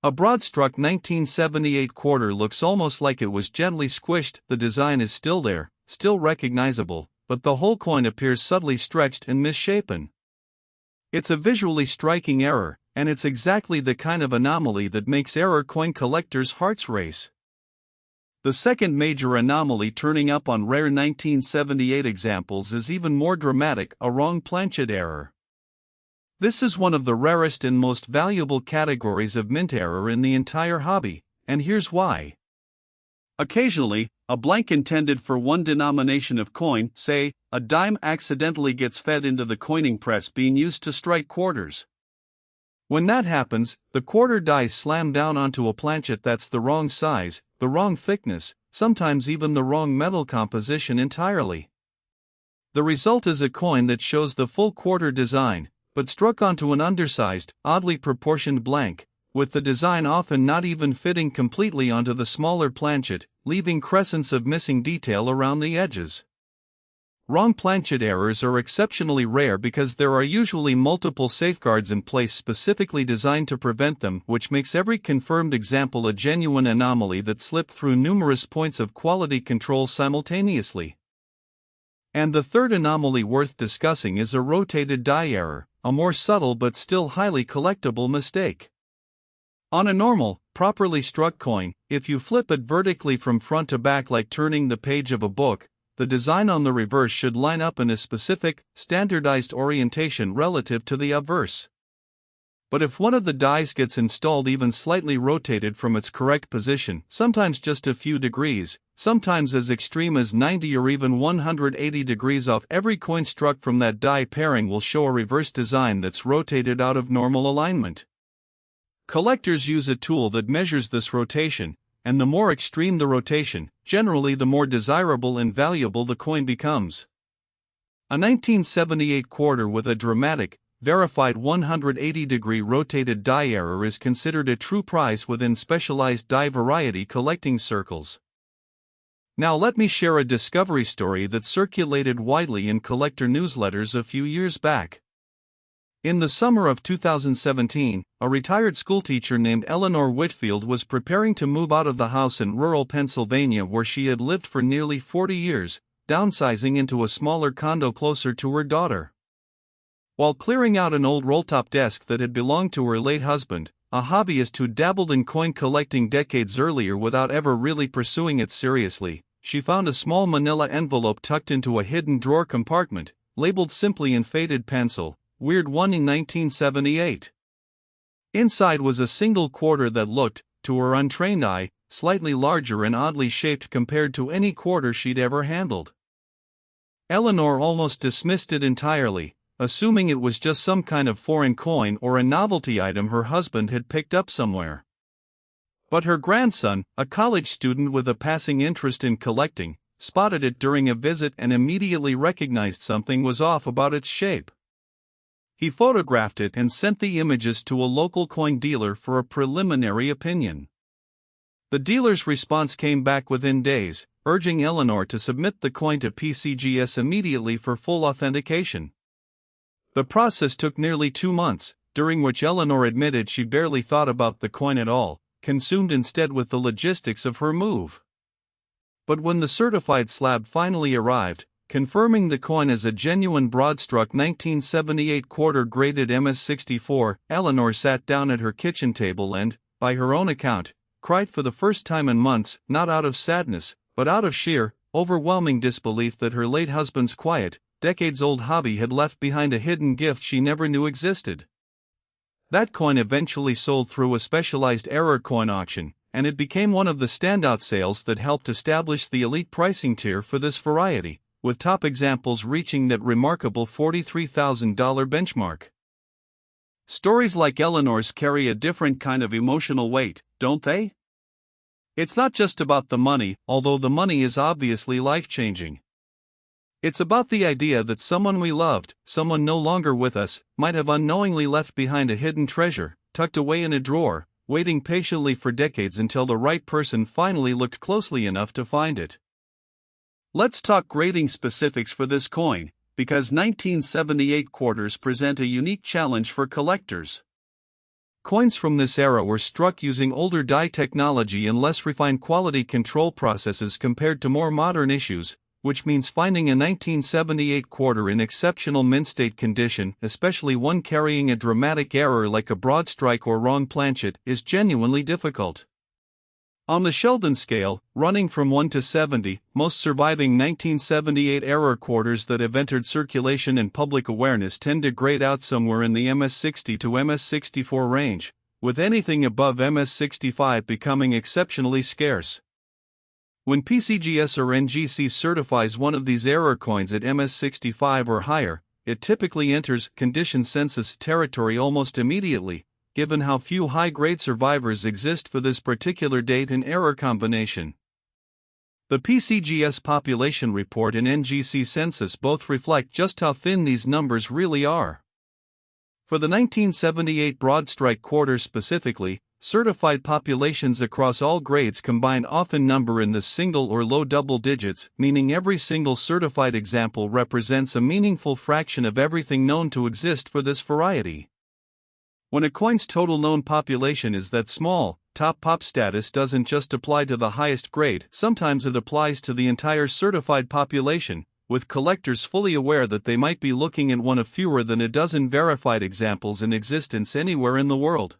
A broadstruck 1978 quarter looks almost like it was gently squished. The design is still there, still recognizable, but the whole coin appears subtly stretched and misshapen. It's a visually striking error, and it's exactly the kind of anomaly that makes error coin collectors' hearts race. The second major anomaly turning up on rare 1978 examples is even more dramatic: a wrong planchet error. This is one of the rarest and most valuable categories of mint error in the entire hobby, and here's why. Occasionally, a blank intended for one denomination of coin, say, a dime, accidentally gets fed into the coining press being used to strike quarters. When that happens, the quarter dies slam down onto a planchet that's the wrong size, the wrong thickness, sometimes even the wrong metal composition entirely. The result is a coin that shows the full quarter design, but struck onto an undersized, oddly proportioned blank, with the design often not even fitting completely onto the smaller planchet, leaving crescents of missing detail around the edges. Wrong planchet errors are exceptionally rare because there are usually multiple safeguards in place specifically designed to prevent them, which makes every confirmed example a genuine anomaly that slipped through numerous points of quality control simultaneously. And the third anomaly worth discussing is a rotated die error, a more subtle but still highly collectible mistake. On a normal, properly struck coin, if you flip it vertically from front to back like turning the page of a book, the design on the reverse should line up in a specific, standardized orientation relative to the obverse. But if one of the dies gets installed even slightly rotated from its correct position, sometimes just a few degrees, sometimes as extreme as 90 or even 180 degrees off, every coin struck from that die pairing will show a reverse design that's rotated out of normal alignment. Collectors use a tool that measures this rotation, and the more extreme the rotation, generally the more desirable and valuable the coin becomes. A 1978 quarter with a dramatic, verified 180-degree rotated die error is considered a true prize within specialized die variety collecting circles. Now let me share a discovery story that circulated widely in collector newsletters a few years back. In the summer of 2017, a retired schoolteacher named Eleanor Whitfield was preparing to move out of the house in rural Pennsylvania where she had lived for nearly 40 years, downsizing into a smaller condo closer to her daughter. While clearing out an old roll-top desk that had belonged to her late husband, a hobbyist who dabbled in coin collecting decades earlier without ever really pursuing it seriously, she found a small manila envelope tucked into a hidden drawer compartment, labeled simply in faded pencil, "Weird One in 1978. Inside was a single quarter that looked, to her untrained eye, slightly larger and oddly shaped compared to any quarter she'd ever handled. Eleanor almost dismissed it entirely, assuming it was just some kind of foreign coin or a novelty item her husband had picked up somewhere. But her grandson, a college student with a passing interest in collecting, spotted it during a visit and immediately recognized something was off about its shape. He photographed it and sent the images to a local coin dealer for a preliminary opinion. The dealer's response came back within days, urging Eleanor to submit the coin to PCGS immediately for full authentication. The process took nearly 2 months, during which Eleanor admitted she barely thought about the coin at all, consumed instead with the logistics of her move. But when the certified slab finally arrived, confirming the coin as a genuine broadstruck 1978 quarter graded MS-64, Eleanor sat down at her kitchen table and, by her own account, cried for the first time in months, not out of sadness, but out of sheer, overwhelming disbelief that her late husband's quiet, decades-old hobby had left behind a hidden gift she never knew existed. That coin eventually sold through a specialized error coin auction, and it became one of the standout sales that helped establish the elite pricing tier for this variety, with top examples reaching that remarkable $43,000 benchmark. Stories like Eleanor's carry a different kind of emotional weight, don't they? It's not just about the money, although the money is obviously life-changing. It's about the idea that someone we loved, someone no longer with us, might have unknowingly left behind a hidden treasure, tucked away in a drawer, waiting patiently for decades until the right person finally looked closely enough to find it. Let's talk grading specifics for this coin, because 1978 quarters present a unique challenge for collectors. Coins from this era were struck using older die technology and less refined quality control processes compared to more modern issues, which means finding a 1978 quarter in exceptional mint state condition, especially one carrying a dramatic error like a broadstrike or wrong planchet, is genuinely difficult. On the Sheldon scale, running from 1 to 70, most surviving 1978 error quarters that have entered circulation and public awareness tend to grade out somewhere in the MS60 to MS64 range, with anything above MS65 becoming exceptionally scarce. When PCGS or NGC certifies one of these error coins at MS65 or higher, it typically enters condition census territory almost immediately, given how few high-grade survivors exist for this particular date and error combination. The PCGS population report and NGC census both reflect just how thin these numbers really are. For the 1978 broadstrike quarter specifically, certified populations across all grades combined often number in the single or low double digits, meaning every single certified example represents a meaningful fraction of everything known to exist for this variety. When a coin's total known population is that small, top pop status doesn't just apply to the highest grade, sometimes it applies to the entire certified population, with collectors fully aware that they might be looking at one of fewer than a dozen verified examples in existence anywhere in the world.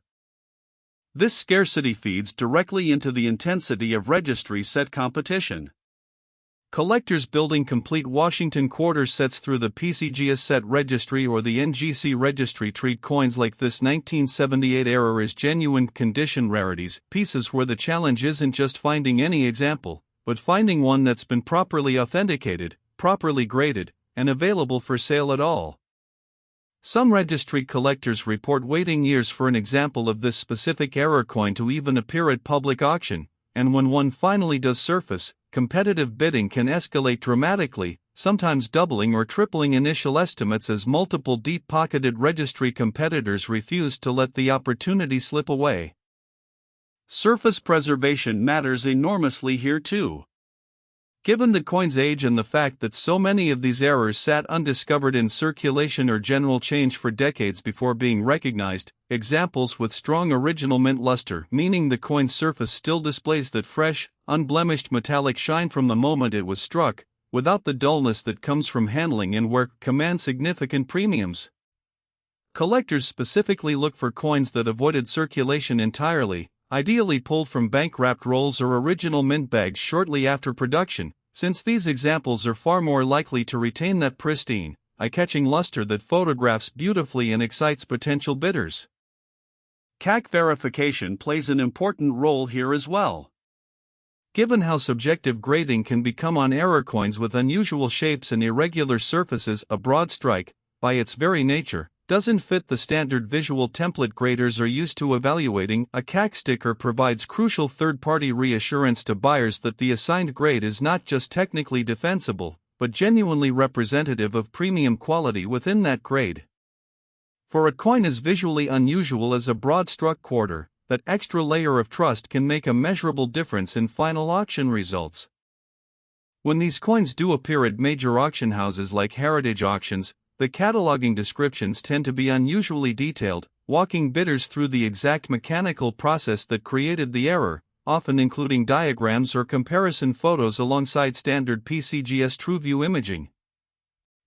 This scarcity feeds directly into the intensity of registry set competition. Collectors building complete Washington quarter sets through the PCGS set registry or the NGC registry treat coins like this 1978 error as genuine condition rarities, pieces where the challenge isn't just finding any example, but finding one that's been properly authenticated, properly graded, and available for sale at all. Some registry collectors report waiting years for an example of this specific error coin to even appear at public auction, and when one finally does surface, competitive bidding can escalate dramatically, sometimes doubling or tripling initial estimates as multiple deep-pocketed registry competitors refuse to let the opportunity slip away. Surface preservation matters enormously here too. Given the coin's age and the fact that so many of these errors sat undiscovered in circulation or general change for decades before being recognized, examples with strong original mint luster, meaning the coin's surface still displays that fresh, unblemished metallic shine from the moment it was struck, without the dullness that comes from handling and work, command significant premiums. Collectors specifically look for coins that avoided circulation entirely, ideally pulled from bank-wrapped rolls or original mint bags shortly after production, since these examples are far more likely to retain that pristine, eye-catching luster that photographs beautifully and excites potential bidders. CAC verification plays an important role here as well. Given how subjective grading can become on error coins with unusual shapes and irregular surfaces, a broadstrike, by its very nature, doesn't fit the standard visual template graders are used to evaluating. A CAC sticker provides crucial third-party reassurance to buyers that the assigned grade is not just technically defensible, but genuinely representative of premium quality within that grade. For a coin as visually unusual as a broadstruck quarter, that extra layer of trust can make a measurable difference in final auction results. When these coins do appear at major auction houses like heritage auctions, the cataloging descriptions tend to be unusually detailed, walking bidders through the exact mechanical process that created the error, often including diagrams or comparison photos alongside standard PCGS TrueView imaging.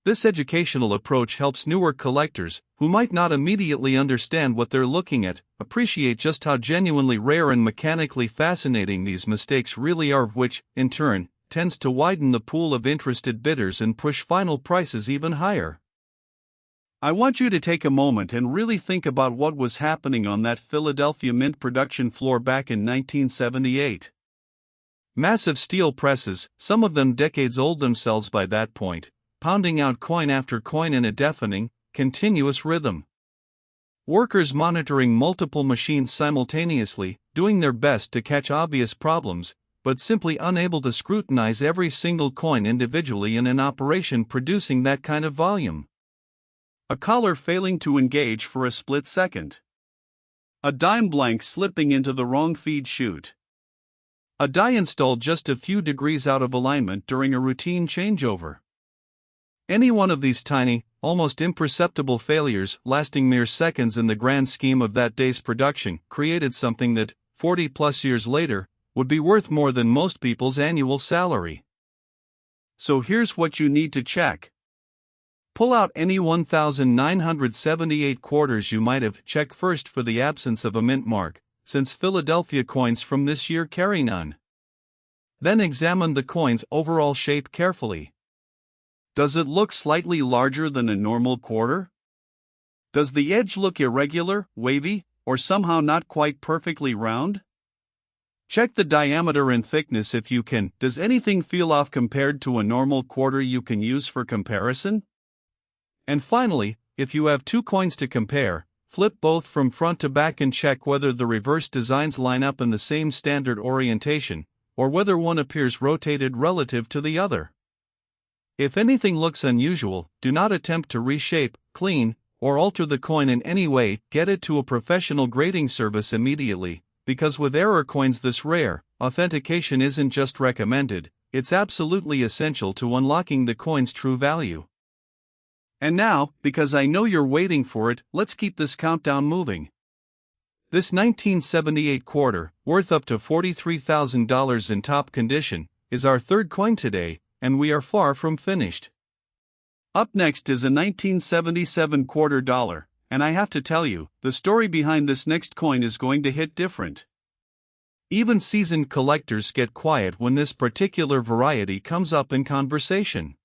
This educational approach helps newer collectors, who might not immediately understand what they're looking at, appreciate just how genuinely rare and mechanically fascinating these mistakes really are, which, in turn, tends to widen the pool of interested bidders and push final prices even higher. I want you to take a moment and really think about what was happening on that Philadelphia Mint production floor back in 1978. Massive steel presses, some of them decades old themselves by that point, pounding out coin after coin in a deafening, continuous rhythm. Workers monitoring multiple machines simultaneously, doing their best to catch obvious problems, but simply unable to scrutinize every single coin individually in an operation producing that kind of volume. A collar failing to engage for a split second. A dime blank slipping into the wrong feed chute. A die installed just a few degrees out of alignment during a routine changeover. Any one of these tiny, almost imperceptible failures, lasting mere seconds in the grand scheme of that day's production, created something that, 40+ years later, would be worth more than most people's annual salary. So here's what you need to check. Pull out any 1,978 quarters you might have. Check first for the absence of a mint mark, since Philadelphia coins from this year carry none. Then examine the coin's overall shape carefully. Does it look slightly larger than a normal quarter? Does the edge look irregular, wavy, or somehow not quite perfectly round? Check the diameter and thickness if you can. Does anything feel off compared to a normal quarter you can use for comparison? And finally, if you have two coins to compare, flip both from front to back and check whether the reverse designs line up in the same standard orientation, or whether one appears rotated relative to the other. If anything looks unusual, do not attempt to reshape, clean, or alter the coin in any way. Get it to a professional grading service immediately, because with error coins this rare, authentication isn't just recommended, it's absolutely essential to unlocking the coin's true value. And now, because I know you're waiting for it, let's keep this countdown moving. This 1978 quarter, worth up to $43,000 in top condition, is our third coin today, and we are far from finished. Up next is a 1977 quarter dollar, and I have to tell you, the story behind this next coin is going to hit different. Even seasoned collectors get quiet when this particular variety comes up in conversation.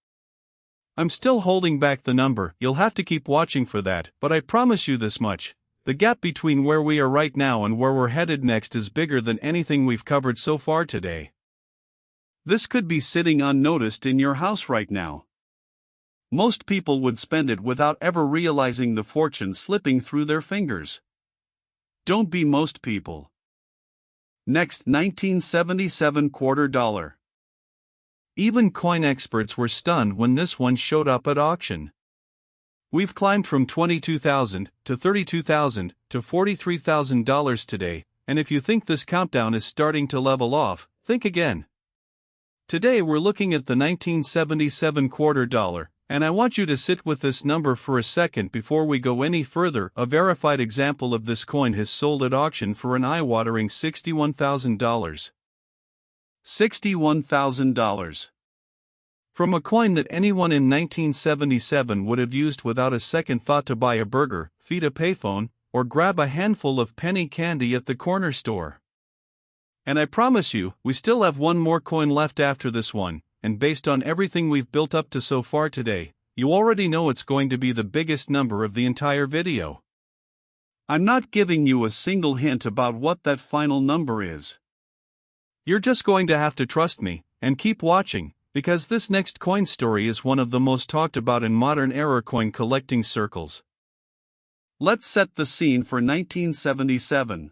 I'm still holding back the number, you'll have to keep watching for that, but I promise you this much. The gap between where we are right now and where we're headed next is bigger than anything we've covered so far today. This could be sitting unnoticed in your house right now. Most people would spend it without ever realizing the fortune slipping through their fingers. Don't be most people. Next, 1977 quarter dollar. Even coin experts were stunned when this one showed up at auction. We've climbed from $22,000 to $32,000 to $43,000 today, and if you think this countdown is starting to level off, think again. Today we're looking at the 1977 quarter dollar, and I want you to sit with this number for a second before we go any further. A verified example of this coin has sold at auction for an eye-watering $61,000. $61,000. From a coin that anyone in 1977 would have used without a second thought to buy a burger, feed a payphone, or grab a handful of penny candy at the corner store. And I promise you, we still have one more coin left after this one, and based on everything we've built up to so far today, you already know it's going to be the biggest number of the entire video. I'm not giving you a single hint about what that final number is. You're just going to have to trust me, and keep watching, because this next coin story is one of the most talked about in modern era coin collecting circles. Let's set the scene for 1977.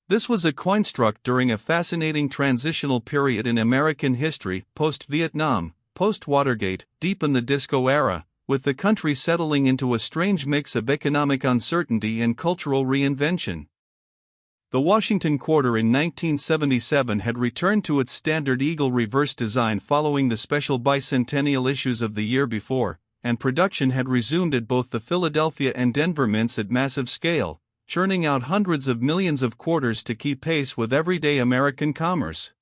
This was a coin struck during a fascinating transitional period in American history, post-Vietnam, post-Watergate, deep in the disco era, with the country settling into a strange mix of economic uncertainty and cultural reinvention. The Washington quarter in 1977 had returned to its standard eagle reverse design following the special bicentennial issues of the year before, and production had resumed at both the Philadelphia and Denver mints at massive scale, churning out hundreds of millions of quarters to keep pace with everyday American commerce.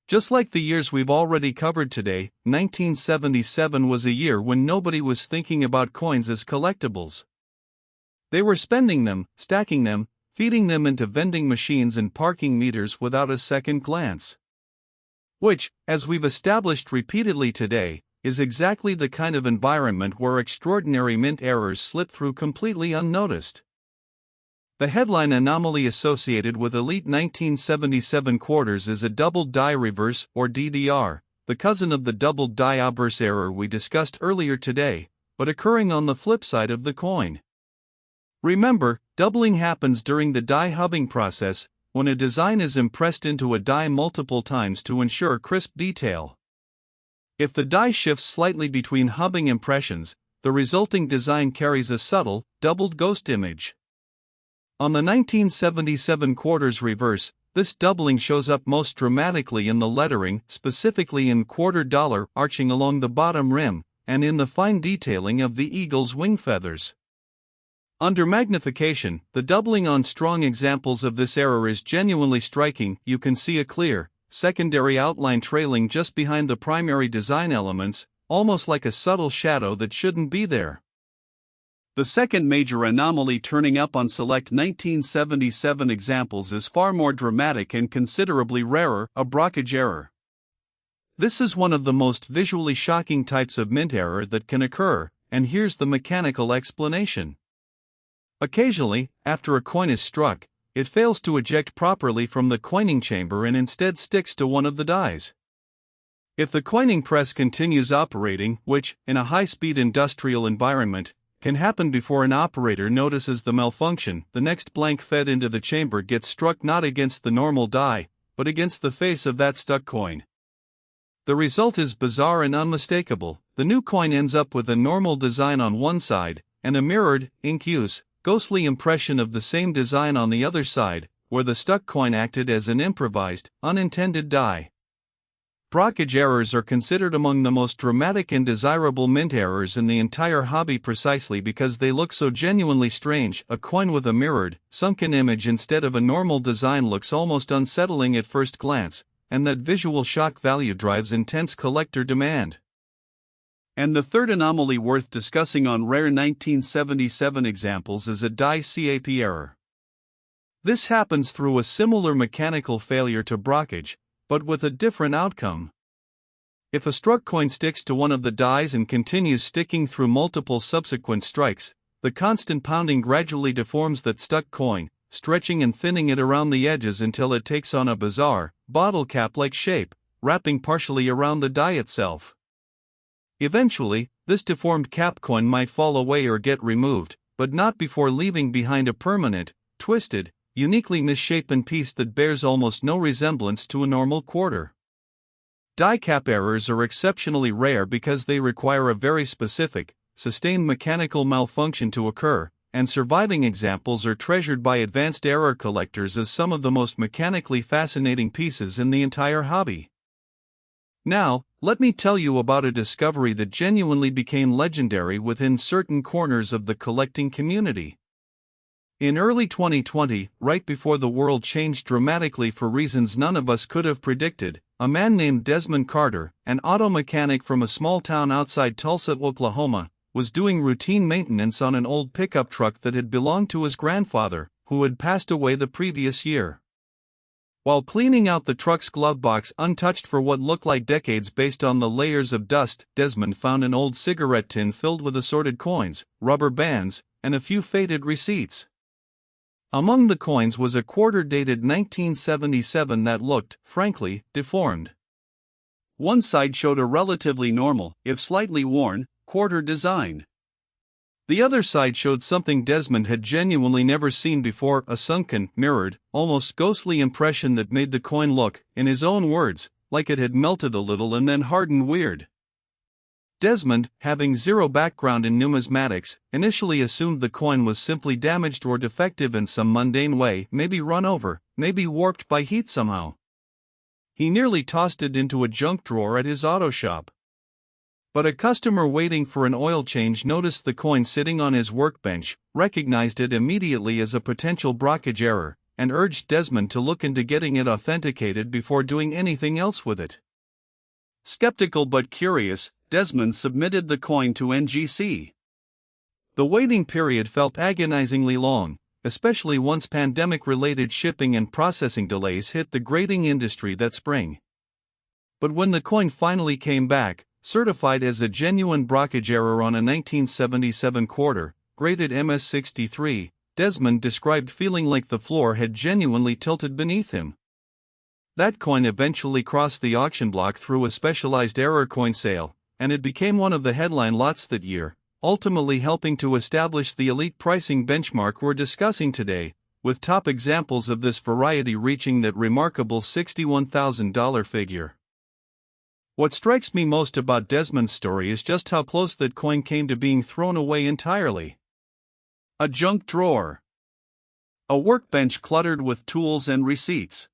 Just like the years we've already covered today, 1977 was a year when nobody was thinking about coins as collectibles. They were spending them, stacking them, feeding them into vending machines and parking meters without a second glance. Which, as we've established repeatedly today, is exactly the kind of environment where extraordinary mint errors slip through completely unnoticed. The headline anomaly associated with elite 1977 quarters is a doubled die reverse, or DDR, the cousin of the doubled die obverse error we discussed earlier today, but occurring on the flip side of the coin. Remember, doubling happens during the die hubbing process, when a design is impressed into a die multiple times to ensure crisp detail. If the die shifts slightly between hubbing impressions, the resulting design carries a subtle, doubled ghost image. On the 1977 quarters reverse, this doubling shows up most dramatically in the lettering, specifically in quarter dollar arching along the bottom rim, and in the fine detailing of the eagle's wing feathers. Under magnification, the doubling on strong examples of this error is genuinely striking. You can see a clear, secondary outline trailing just behind the primary design elements, almost like a subtle shadow that shouldn't be there. The second major anomaly turning up on select 1977 examples is far more dramatic and considerably rarer: a brockage error. This is one of the most visually shocking types of mint error that can occur, and here's the mechanical explanation. Occasionally, after a coin is struck, it fails to eject properly from the coining chamber and instead sticks to one of the dies. If the coining press continues operating, which, in a high-speed industrial environment, can happen before an operator notices the malfunction, the next blank fed into the chamber gets struck not against the normal die, but against the face of that stuck coin. The result is bizarre and unmistakable. The new coin ends up with a normal design on one side, and a mirrored, ink-use, ghostly impression of the same design on the other side, where the stuck coin acted as an improvised, unintended die. Brockage errors are considered among the most dramatic and desirable mint errors in the entire hobby precisely because they look so genuinely strange. A coin with a mirrored, sunken image instead of a normal design looks almost unsettling at first glance, and that visual shock value drives intense collector demand. And the third anomaly worth discussing on rare 1977 examples is a die cap error. This happens through a similar mechanical failure to brockage, but with a different outcome. If a struck coin sticks to one of the dies and continues sticking through multiple subsequent strikes, the constant pounding gradually deforms that stuck coin, stretching and thinning it around the edges until it takes on a bizarre, bottle cap-like shape, wrapping partially around the die itself. Eventually, this deformed cap coin might fall away or get removed, but not before leaving behind a permanent, twisted, uniquely misshapen piece that bears almost no resemblance to a normal quarter. Die cap errors are exceptionally rare because they require a very specific, sustained mechanical malfunction to occur, and surviving examples are treasured by advanced error collectors as some of the most mechanically fascinating pieces in the entire hobby. Now, let me tell you about a discovery that genuinely became legendary within certain corners of the collecting community. In early 2020, right before the world changed dramatically for reasons none of us could have predicted, a man named Desmond Carter, an auto mechanic from a small town outside Tulsa, Oklahoma, was doing routine maintenance on an old pickup truck that had belonged to his grandfather, who had passed away the previous year. While cleaning out the truck's glove box untouched for what looked like decades based on the layers of dust, Desmond found an old cigarette tin filled with assorted coins, rubber bands, and a few faded receipts. Among the coins was a quarter dated 1977 that looked, frankly, deformed. One side showed a relatively normal, if slightly worn, quarter design. The other side showed something Desmond had genuinely never seen before: a sunken, mirrored, almost ghostly impression that made the coin look, in his own words, like it had melted a little and then hardened weird. Desmond, having zero background in numismatics, initially assumed the coin was simply damaged or defective in some mundane way, maybe run over, maybe warped by heat somehow. He nearly tossed it into a junk drawer at his auto shop. But a customer waiting for an oil change noticed the coin sitting on his workbench, recognized it immediately as a potential brockage error, and urged Desmond to look into getting it authenticated before doing anything else with it. Skeptical but curious, Desmond submitted the coin to NGC. The waiting period felt agonizingly long, especially once pandemic-related shipping and processing delays hit the grading industry that spring. But when the coin finally came back, certified as a genuine brockage error on a 1977 quarter, graded MS-63, Desmond described feeling like the floor had genuinely tilted beneath him. That coin eventually crossed the auction block through a specialized error coin sale, and it became one of the headline lots that year, ultimately helping to establish the elite pricing benchmark we're discussing today, with top examples of this variety reaching that remarkable $61,000 figure. What strikes me most about Desmond's story is just how close that coin came to being thrown away entirely. A junk drawer. A workbench cluttered with tools and receipts.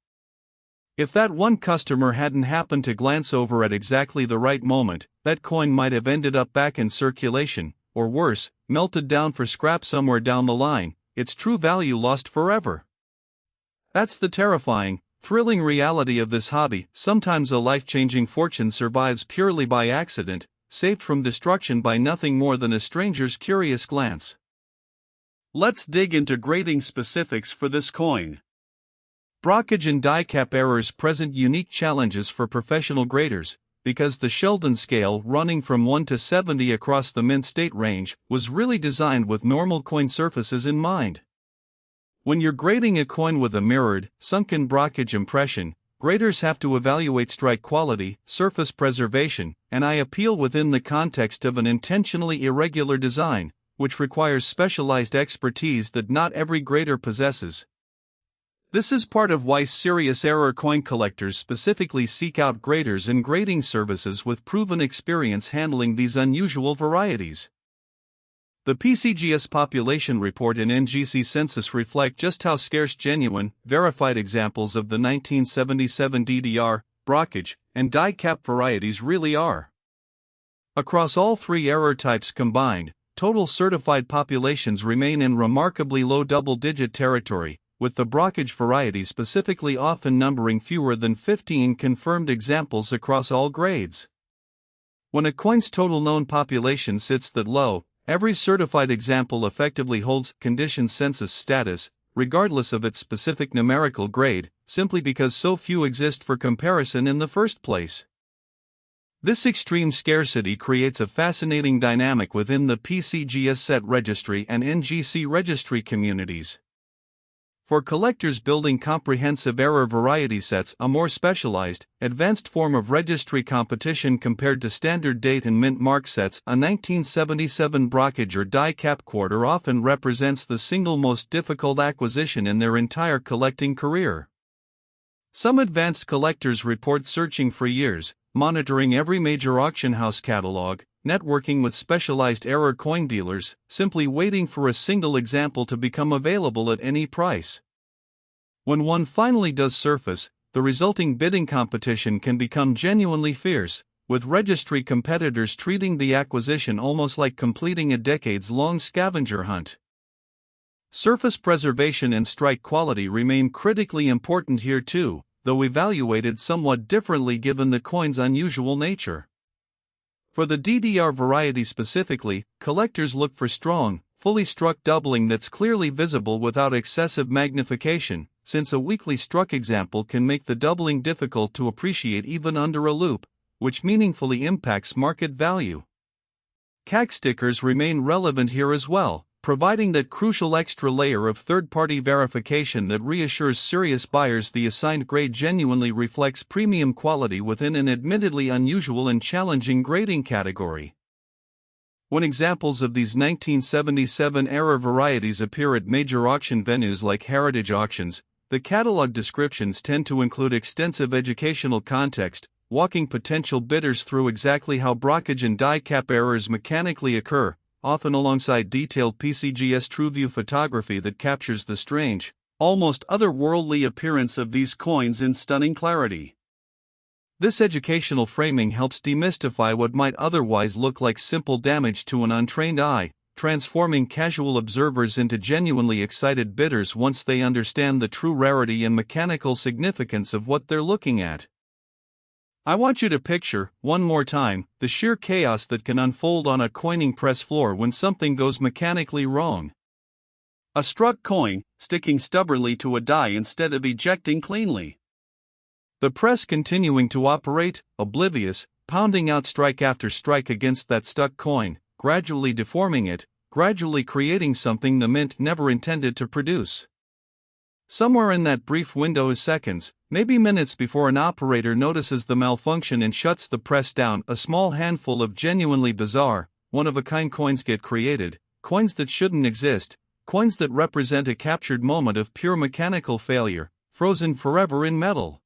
If that one customer hadn't happened to glance over at exactly the right moment, that coin might have ended up back in circulation, or worse, melted down for scrap somewhere down the line, its true value lost forever. That's the terrifying, thrilling reality of this hobby. Sometimes a life-changing fortune survives purely by accident, saved from destruction by nothing more than a stranger's curious glance. Let's dig into grading specifics for this coin. Brockage and die cap errors present unique challenges for professional graders, because the Sheldon scale, running from 1 to 70 across the mint state range, was really designed with normal coin surfaces in mind. When you're grading a coin with a mirrored, sunken brockage impression, graders have to evaluate strike quality, surface preservation, and eye appeal within the context of an intentionally irregular design, which requires specialized expertise that not every grader possesses. This is part of why serious error coin collectors specifically seek out graders and grading services with proven experience handling these unusual varieties. The PCGS population report and NGC census reflect just how scarce genuine, verified examples of the 1977 DDR, brockage, and die cap varieties really are. Across all three error types combined, total certified populations remain in remarkably low double-digit territory, with the brockage variety specifically often numbering fewer than 15 confirmed examples across all grades. When a coin's total known population sits that low, every certified example effectively holds condition census status, regardless of its specific numerical grade, simply because so few exist for comparison in the first place. This extreme scarcity creates a fascinating dynamic within the PCGS set registry and NGC registry communities. For collectors building comprehensive error variety sets, a more specialized, advanced form of registry competition compared to standard date and mint mark sets, a 1977 brockage or die cap quarter often represents the single most difficult acquisition in their entire collecting career. Some advanced collectors report searching for years, monitoring every major auction house catalog, networking with specialized error coin dealers, simply waiting for a single example to become available at any price. When one finally does surface, the resulting bidding competition can become genuinely fierce, with registry competitors treating the acquisition almost like completing a decades-long scavenger hunt. Surface preservation and strike quality remain critically important here too, though evaluated somewhat differently given the coin's unusual nature. For the DDR variety specifically, collectors look for strong, fully struck doubling that's clearly visible without excessive magnification, since a weakly struck example can make the doubling difficult to appreciate even under a loupe, which meaningfully impacts market value. CAC stickers remain relevant here as well, providing that crucial extra layer of third-party verification that reassures serious buyers the assigned grade genuinely reflects premium quality within an admittedly unusual and challenging grading category. When examples of these 1977 error varieties appear at major auction venues like heritage auctions, the catalog descriptions tend to include extensive educational context, walking potential bidders through exactly how brockage and die cap errors mechanically occur, often alongside detailed PCGS TrueView photography that captures the strange, almost otherworldly appearance of these coins in stunning clarity. This educational framing helps demystify what might otherwise look like simple damage to an untrained eye, transforming casual observers into genuinely excited bidders once they understand the true rarity and mechanical significance of what they're looking at. I want you to picture, one more time, the sheer chaos that can unfold on a coining press floor when something goes mechanically wrong. A struck coin, sticking stubbornly to a die instead of ejecting cleanly. The press continuing to operate, oblivious, pounding out strike after strike against that stuck coin, gradually deforming it, gradually creating something the mint never intended to produce. Somewhere in that brief window of seconds, maybe minutes before an operator notices the malfunction and shuts the press down, a small handful of genuinely bizarre, one-of-a-kind coins get created, coins that shouldn't exist, coins that represent a captured moment of pure mechanical failure, frozen forever in metal.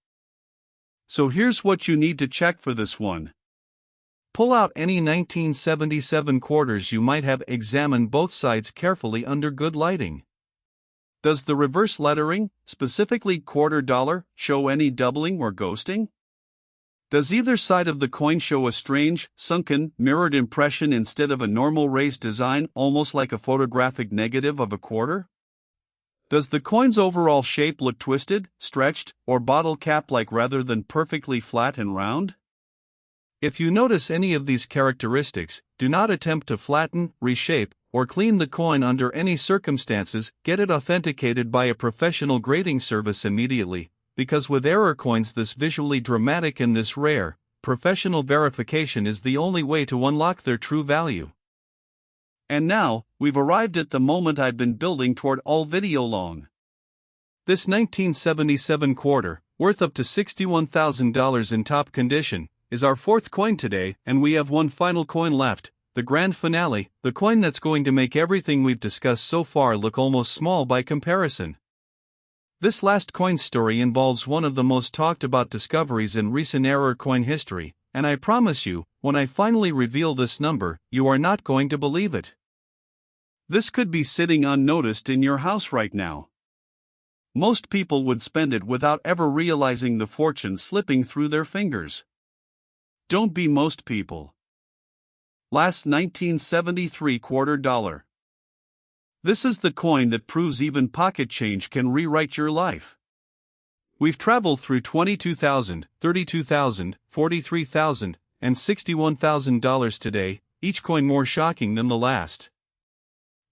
So here's what you need to check for this one. Pull out any 1977 quarters you might have, examined both sides carefully under good lighting. Does the reverse lettering, specifically quarter dollar, show any doubling or ghosting? Does either side of the coin show a strange, sunken, mirrored impression instead of a normal raised design, almost like a photographic negative of a quarter? Does the coin's overall shape look twisted, stretched, or bottle cap-like rather than perfectly flat and round? If you notice any of these characteristics, do not attempt to flatten, reshape, or clean the coin under any circumstances. Get it authenticated by a professional grading service immediately, because with error coins this visually dramatic and this rare, professional verification is the only way to unlock their true value. And now, we've arrived at the moment I've been building toward all video long. This 1977 quarter, worth up to $61,000 in top condition, is our fourth coin today, and we have one final coin left, the grand finale, the coin that's going to make everything we've discussed so far look almost small by comparison. This last coin story involves one of the most talked about discoveries in recent error coin history, and I promise you, when I finally reveal this number, you are not going to believe it. This could be sitting unnoticed in your house right now. Most people would spend it without ever realizing the fortune slipping through their fingers. Don't be most people. Last 1973 quarter dollar. This is the coin that proves even pocket change can rewrite your life. We've traveled through $22,000, $32,000, $43,000, and $61,000 today, each coin more shocking than the last.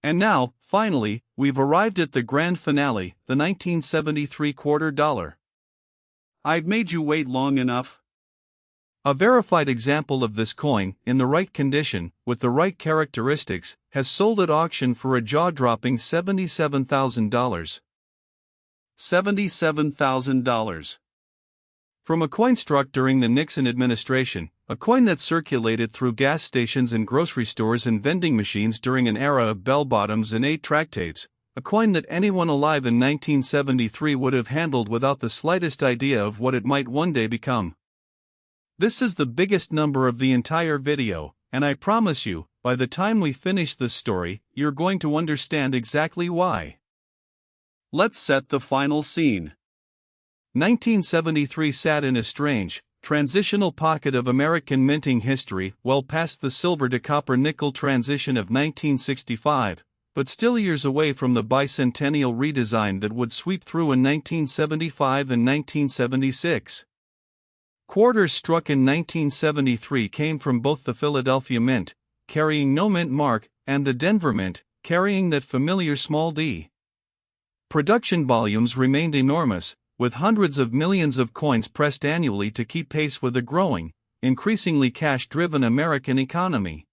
And now, finally, we've arrived at the grand finale, the 1973 quarter dollar. I've made you wait long enough. A verified example of this coin, in the right condition, with the right characteristics, has sold at auction for a jaw-dropping $77,000. $77,000. From a coin struck during the Nixon administration, a coin that circulated through gas stations and grocery stores and vending machines during an era of bell-bottoms and 8-track tapes, a coin that anyone alive in 1973 would have handled without the slightest idea of what it might one day become. This is the biggest number of the entire video, and I promise you, by the time we finish this story, you're going to understand exactly why. Let's set the final scene. 1973 sat in a strange, transitional pocket of American minting history, well past the silver to copper nickel transition of 1965, but still years away from the bicentennial redesign that would sweep through in 1975 and 1976. Quarters struck in 1973 came from both the Philadelphia Mint, carrying no mint mark, and the Denver Mint, carrying that familiar small d. Production volumes remained enormous, with hundreds of millions of coins pressed annually to keep pace with the growing, increasingly cash-driven American economy.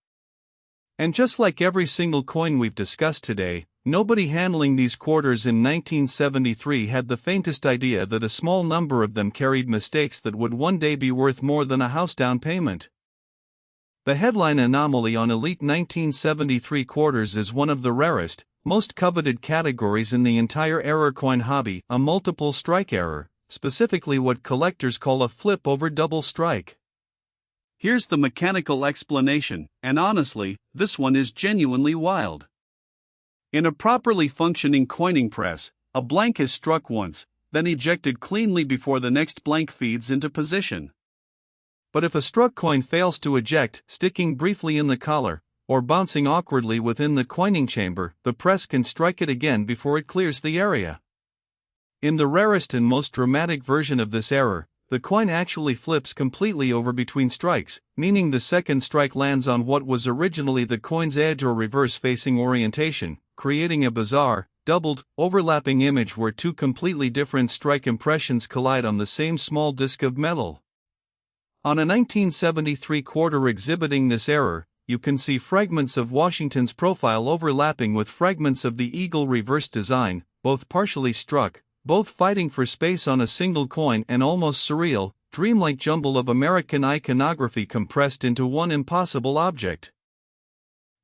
And just like every single coin we've discussed today, nobody handling these quarters in 1973 had the faintest idea that a small number of them carried mistakes that would one day be worth more than a house down payment. The headline anomaly on elite 1973 quarters is one of the rarest, most coveted categories in the entire error coin hobby, a multiple strike error, specifically what collectors call a flip over double strike. Here's the mechanical explanation, and honestly, this one is genuinely wild. In a properly functioning coining press, a blank is struck once, then ejected cleanly before the next blank feeds into position. But if a struck coin fails to eject, sticking briefly in the collar, or bouncing awkwardly within the coining chamber, the press can strike it again before it clears the area. In the rarest and most dramatic version of this error, the coin actually flips completely over between strikes, meaning the second strike lands on what was originally the coin's edge or reverse-facing orientation, creating a bizarre, doubled, overlapping image where two completely different strike impressions collide on the same small disc of metal. On a 1973 quarter exhibiting this error, you can see fragments of Washington's profile overlapping with fragments of the eagle reverse design, both partially struck, both fighting for space on a single coin, an almost surreal, dreamlike jumble of American iconography compressed into one impossible object.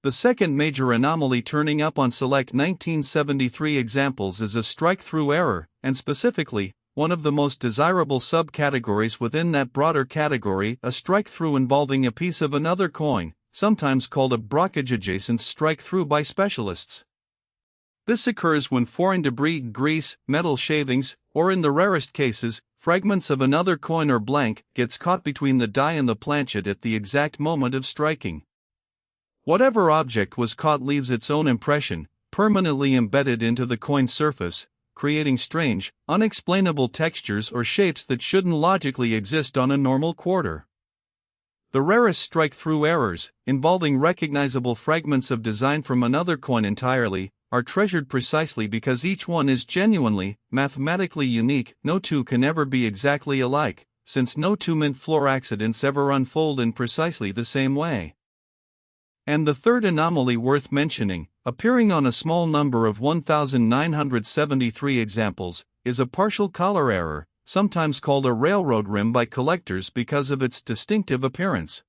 The second major anomaly turning up on select 1973 examples is a strike-through error, and specifically, one of the most desirable subcategories within that broader category, a strike-through involving a piece of another coin, sometimes called a brockage adjacent strike-through by specialists. This occurs when foreign debris, grease, metal shavings, or in the rarest cases, fragments of another coin or blank, gets caught between the die and the planchet at the exact moment of striking. Whatever object was caught leaves its own impression, permanently embedded into the coin's surface, creating strange, unexplainable textures or shapes that shouldn't logically exist on a normal quarter. The rarest strike-through errors, involving recognizable fragments of design from another coin entirely, are treasured precisely because each one is genuinely, mathematically unique. No two can ever be exactly alike, since no two mint floor accidents ever unfold in precisely the same way. And the third anomaly worth mentioning, appearing on a small number of 1,973 examples, is a partial collar error, sometimes called a railroad rim by collectors because of its distinctive appearance.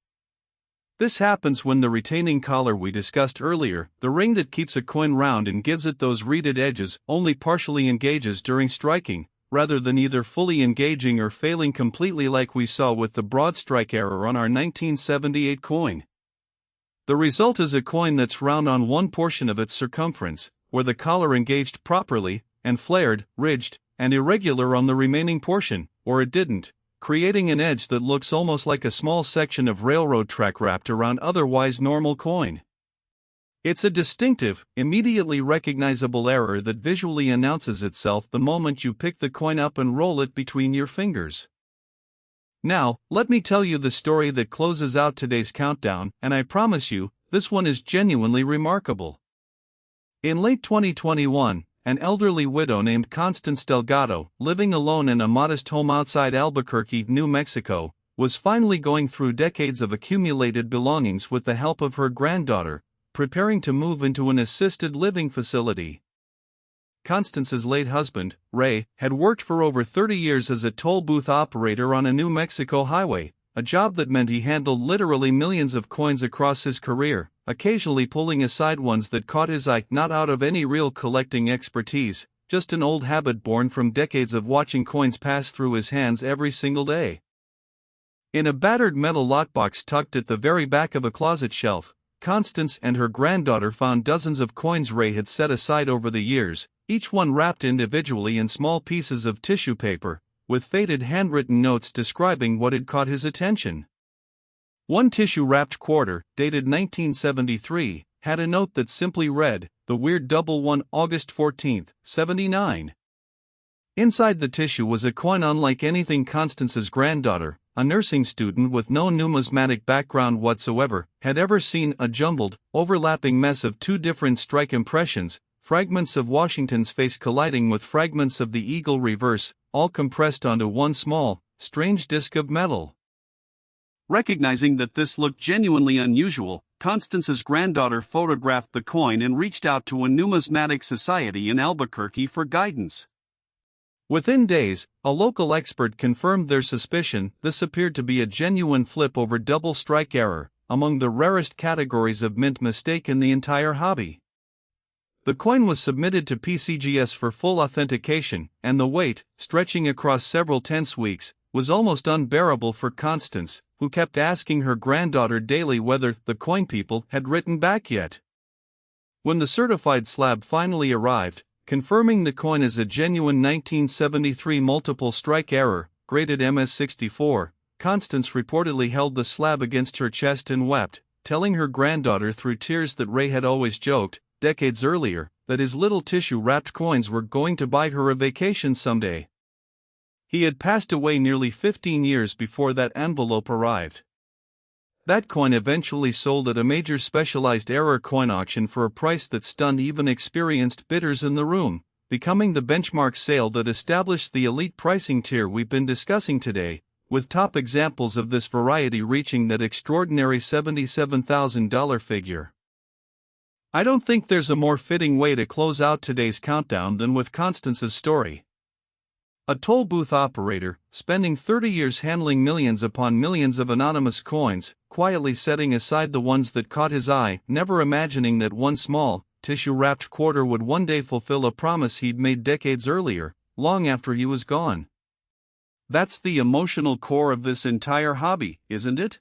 This happens when the retaining collar we discussed earlier, the ring that keeps a coin round and gives it those reeded edges, only partially engages during striking, rather than either fully engaging or failing completely like we saw with the broadstrike error on our 1978 coin. The result is a coin that's round on one portion of its circumference, where the collar engaged properly, and flared, ridged, and irregular on the remaining portion, or it didn't, creating an edge that looks almost like a small section of railroad track wrapped around otherwise normal coin. It's a distinctive, immediately recognizable error that visually announces itself the moment you pick the coin up and roll it between your fingers. Now, let me tell you the story that closes out today's countdown, and I promise you, this one is genuinely remarkable. In late 2021, an elderly widow named Constance Delgado, living alone in a modest home outside Albuquerque, New Mexico, was finally going through decades of accumulated belongings with the help of her granddaughter, preparing to move into an assisted living facility. Constance's late husband, Ray, had worked for over 30 years as a toll booth operator on a New Mexico highway, a job that meant he handled literally millions of coins across his career, occasionally pulling aside ones that caught his eye, not out of any real collecting expertise, just an old habit born from decades of watching coins pass through his hands every single day. In a battered metal lockbox tucked at the very back of a closet shelf, Constance and her granddaughter found dozens of coins Ray had set aside over the years, each one wrapped individually in small pieces of tissue paper, with faded handwritten notes describing what had caught his attention. One tissue-wrapped quarter, dated 1973, had a note that simply read, "The Weird Double One, August 14, 79. Inside the tissue was a coin unlike anything Constance's granddaughter, a nursing student with no numismatic background whatsoever, had ever seen. A jumbled, overlapping mess of two different strike impressions, fragments of Washington's face colliding with fragments of the eagle reverse, all compressed onto one small, strange disc of metal. Recognizing that this looked genuinely unusual, Constance's granddaughter photographed the coin and reached out to a numismatic society in Albuquerque for guidance. Within days, a local expert confirmed their suspicion. This appeared to be a genuine flip over double strike error, among the rarest categories of mint mistake in the entire hobby. The coin was submitted to PCGS for full authentication, and the wait, stretching across several tense weeks, was almost unbearable for Constance, who kept asking her granddaughter daily whether the coin people had written back yet. When the certified slab finally arrived, confirming the coin as a genuine 1973 multiple strike error, graded MS-64, Constance reportedly held the slab against her chest and wept, telling her granddaughter through tears that Ray had always joked, decades earlier, that his little tissue-wrapped coins were going to buy her a vacation someday. He had passed away nearly 15 years before that envelope arrived. That coin eventually sold at a major specialized error coin auction for a price that stunned even experienced bidders in the room, becoming the benchmark sale that established the elite pricing tier we've been discussing today, with top examples of this variety reaching that extraordinary $77,000 figure. I don't think there's a more fitting way to close out today's countdown than with Constance's story. A toll booth operator, spending 30 years handling millions upon millions of anonymous coins, quietly setting aside the ones that caught his eye, never imagining that one small, tissue-wrapped quarter would one day fulfill a promise he'd made decades earlier, long after he was gone. That's the emotional core of this entire hobby, isn't it?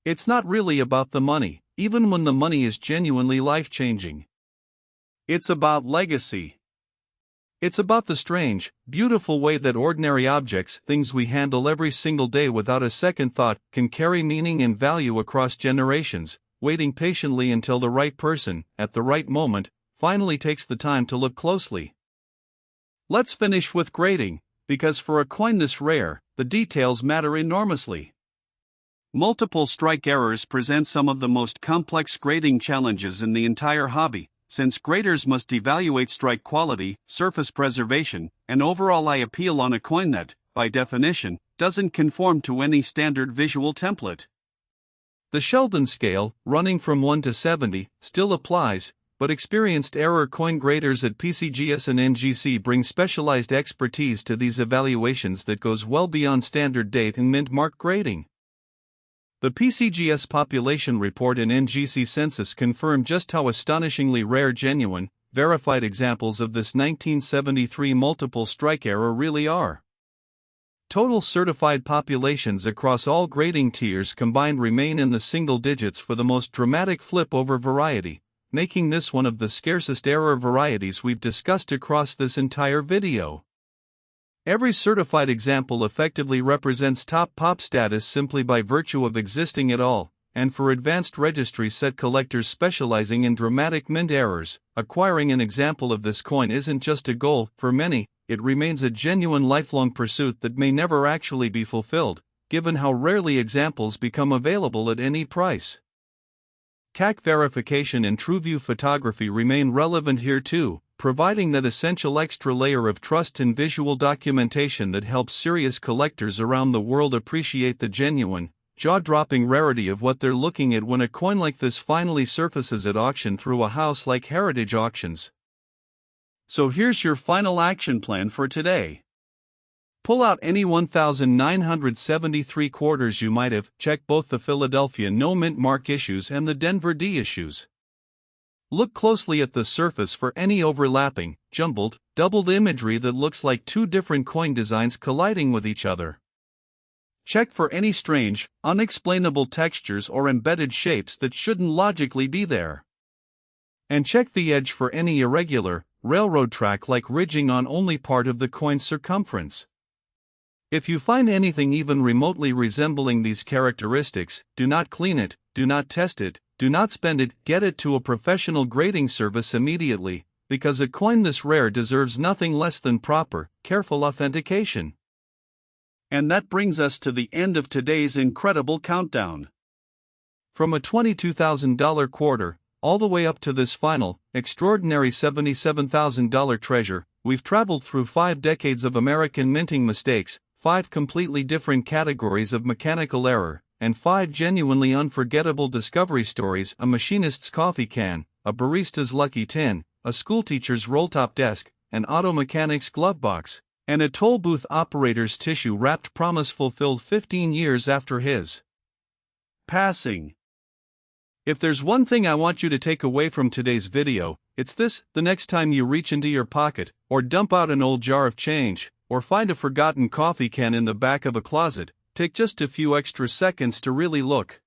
It's not really about the money, even when the money is genuinely life-changing. It's about legacy. It's about the strange, beautiful way that ordinary objects, things we handle every single day without a second thought, can carry meaning and value across generations, waiting patiently until the right person, at the right moment, finally takes the time to look closely. Let's finish with grading, because for a coin this rare, the details matter enormously. Multiple strike errors present some of the most complex grading challenges in the entire hobby, since graders must evaluate strike quality, surface preservation, and overall eye appeal on a coin that, by definition, doesn't conform to any standard visual template. The Sheldon scale, running from 1 to 70, still applies, but experienced error coin graders at PCGS and NGC bring specialized expertise to these evaluations that goes well beyond standard date and mint mark grading. The PCGS population report and NGC census confirm just how astonishingly rare genuine, verified examples of this 1973 multiple strike error really are. Total certified populations across all grading tiers combined remain in the single digits for the most dramatic flip-over variety, making this one of the scarcest error varieties we've discussed across this entire video. Every certified example effectively represents top pop status simply by virtue of existing at all, and for advanced registry set collectors specializing in dramatic mint errors, acquiring an example of this coin isn't just a goal. For many, it remains a genuine lifelong pursuit that may never actually be fulfilled, given how rarely examples become available at any price. CAC verification and TrueView photography remain relevant here too, providing that essential extra layer of trust and visual documentation that helps serious collectors around the world appreciate the genuine, jaw-dropping rarity of what they're looking at when a coin like this finally surfaces at auction through a house like Heritage Auctions. So here's your final action plan for today. Pull out any 1,973 quarters you might have, check both the Philadelphia no mint mark issues and the Denver D issues. Look closely at the surface for any overlapping, jumbled, doubled imagery that looks like two different coin designs colliding with each other. Check for any strange, unexplainable textures or embedded shapes that shouldn't logically be there. And check the edge for any irregular, railroad track-like ridging on only part of the coin's circumference. If you find anything even remotely resembling these characteristics, do not clean it, do not test it, do not spend it, get it to a professional grading service immediately, because a coin this rare deserves nothing less than proper, careful authentication. And that brings us to the end of today's incredible countdown. From a $22,000 quarter, all the way up to this final, extraordinary $77,000 treasure, we've traveled through 5 decades of American minting mistakes, 5 completely different categories of mechanical error, and 5 genuinely unforgettable discovery stories: a machinist's coffee can, a barista's lucky tin, a schoolteacher's roll-top desk, an auto mechanic's glove box, and a toll booth operator's tissue-wrapped promise fulfilled 15 years after his passing. If there's one thing I want you to take away from today's video, it's this: the next time you reach into your pocket, or dump out an old jar of change, or find a forgotten coffee can in the back of a closet, take just a few extra seconds to really look.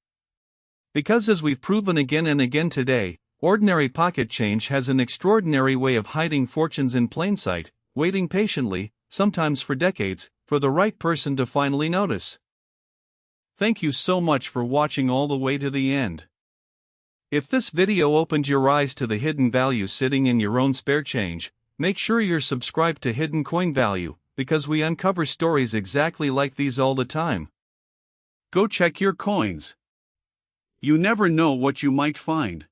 Because as we've proven again and again today, ordinary pocket change has an extraordinary way of hiding fortunes in plain sight, waiting patiently, sometimes for decades, for the right person to finally notice. Thank you so much for watching all the way to the end. If this video opened your eyes to the hidden value sitting in your own spare change, make sure you're subscribed to Hidden Coin Value, because we uncover stories exactly like these all the time. Go check your coins. You never know what you might find.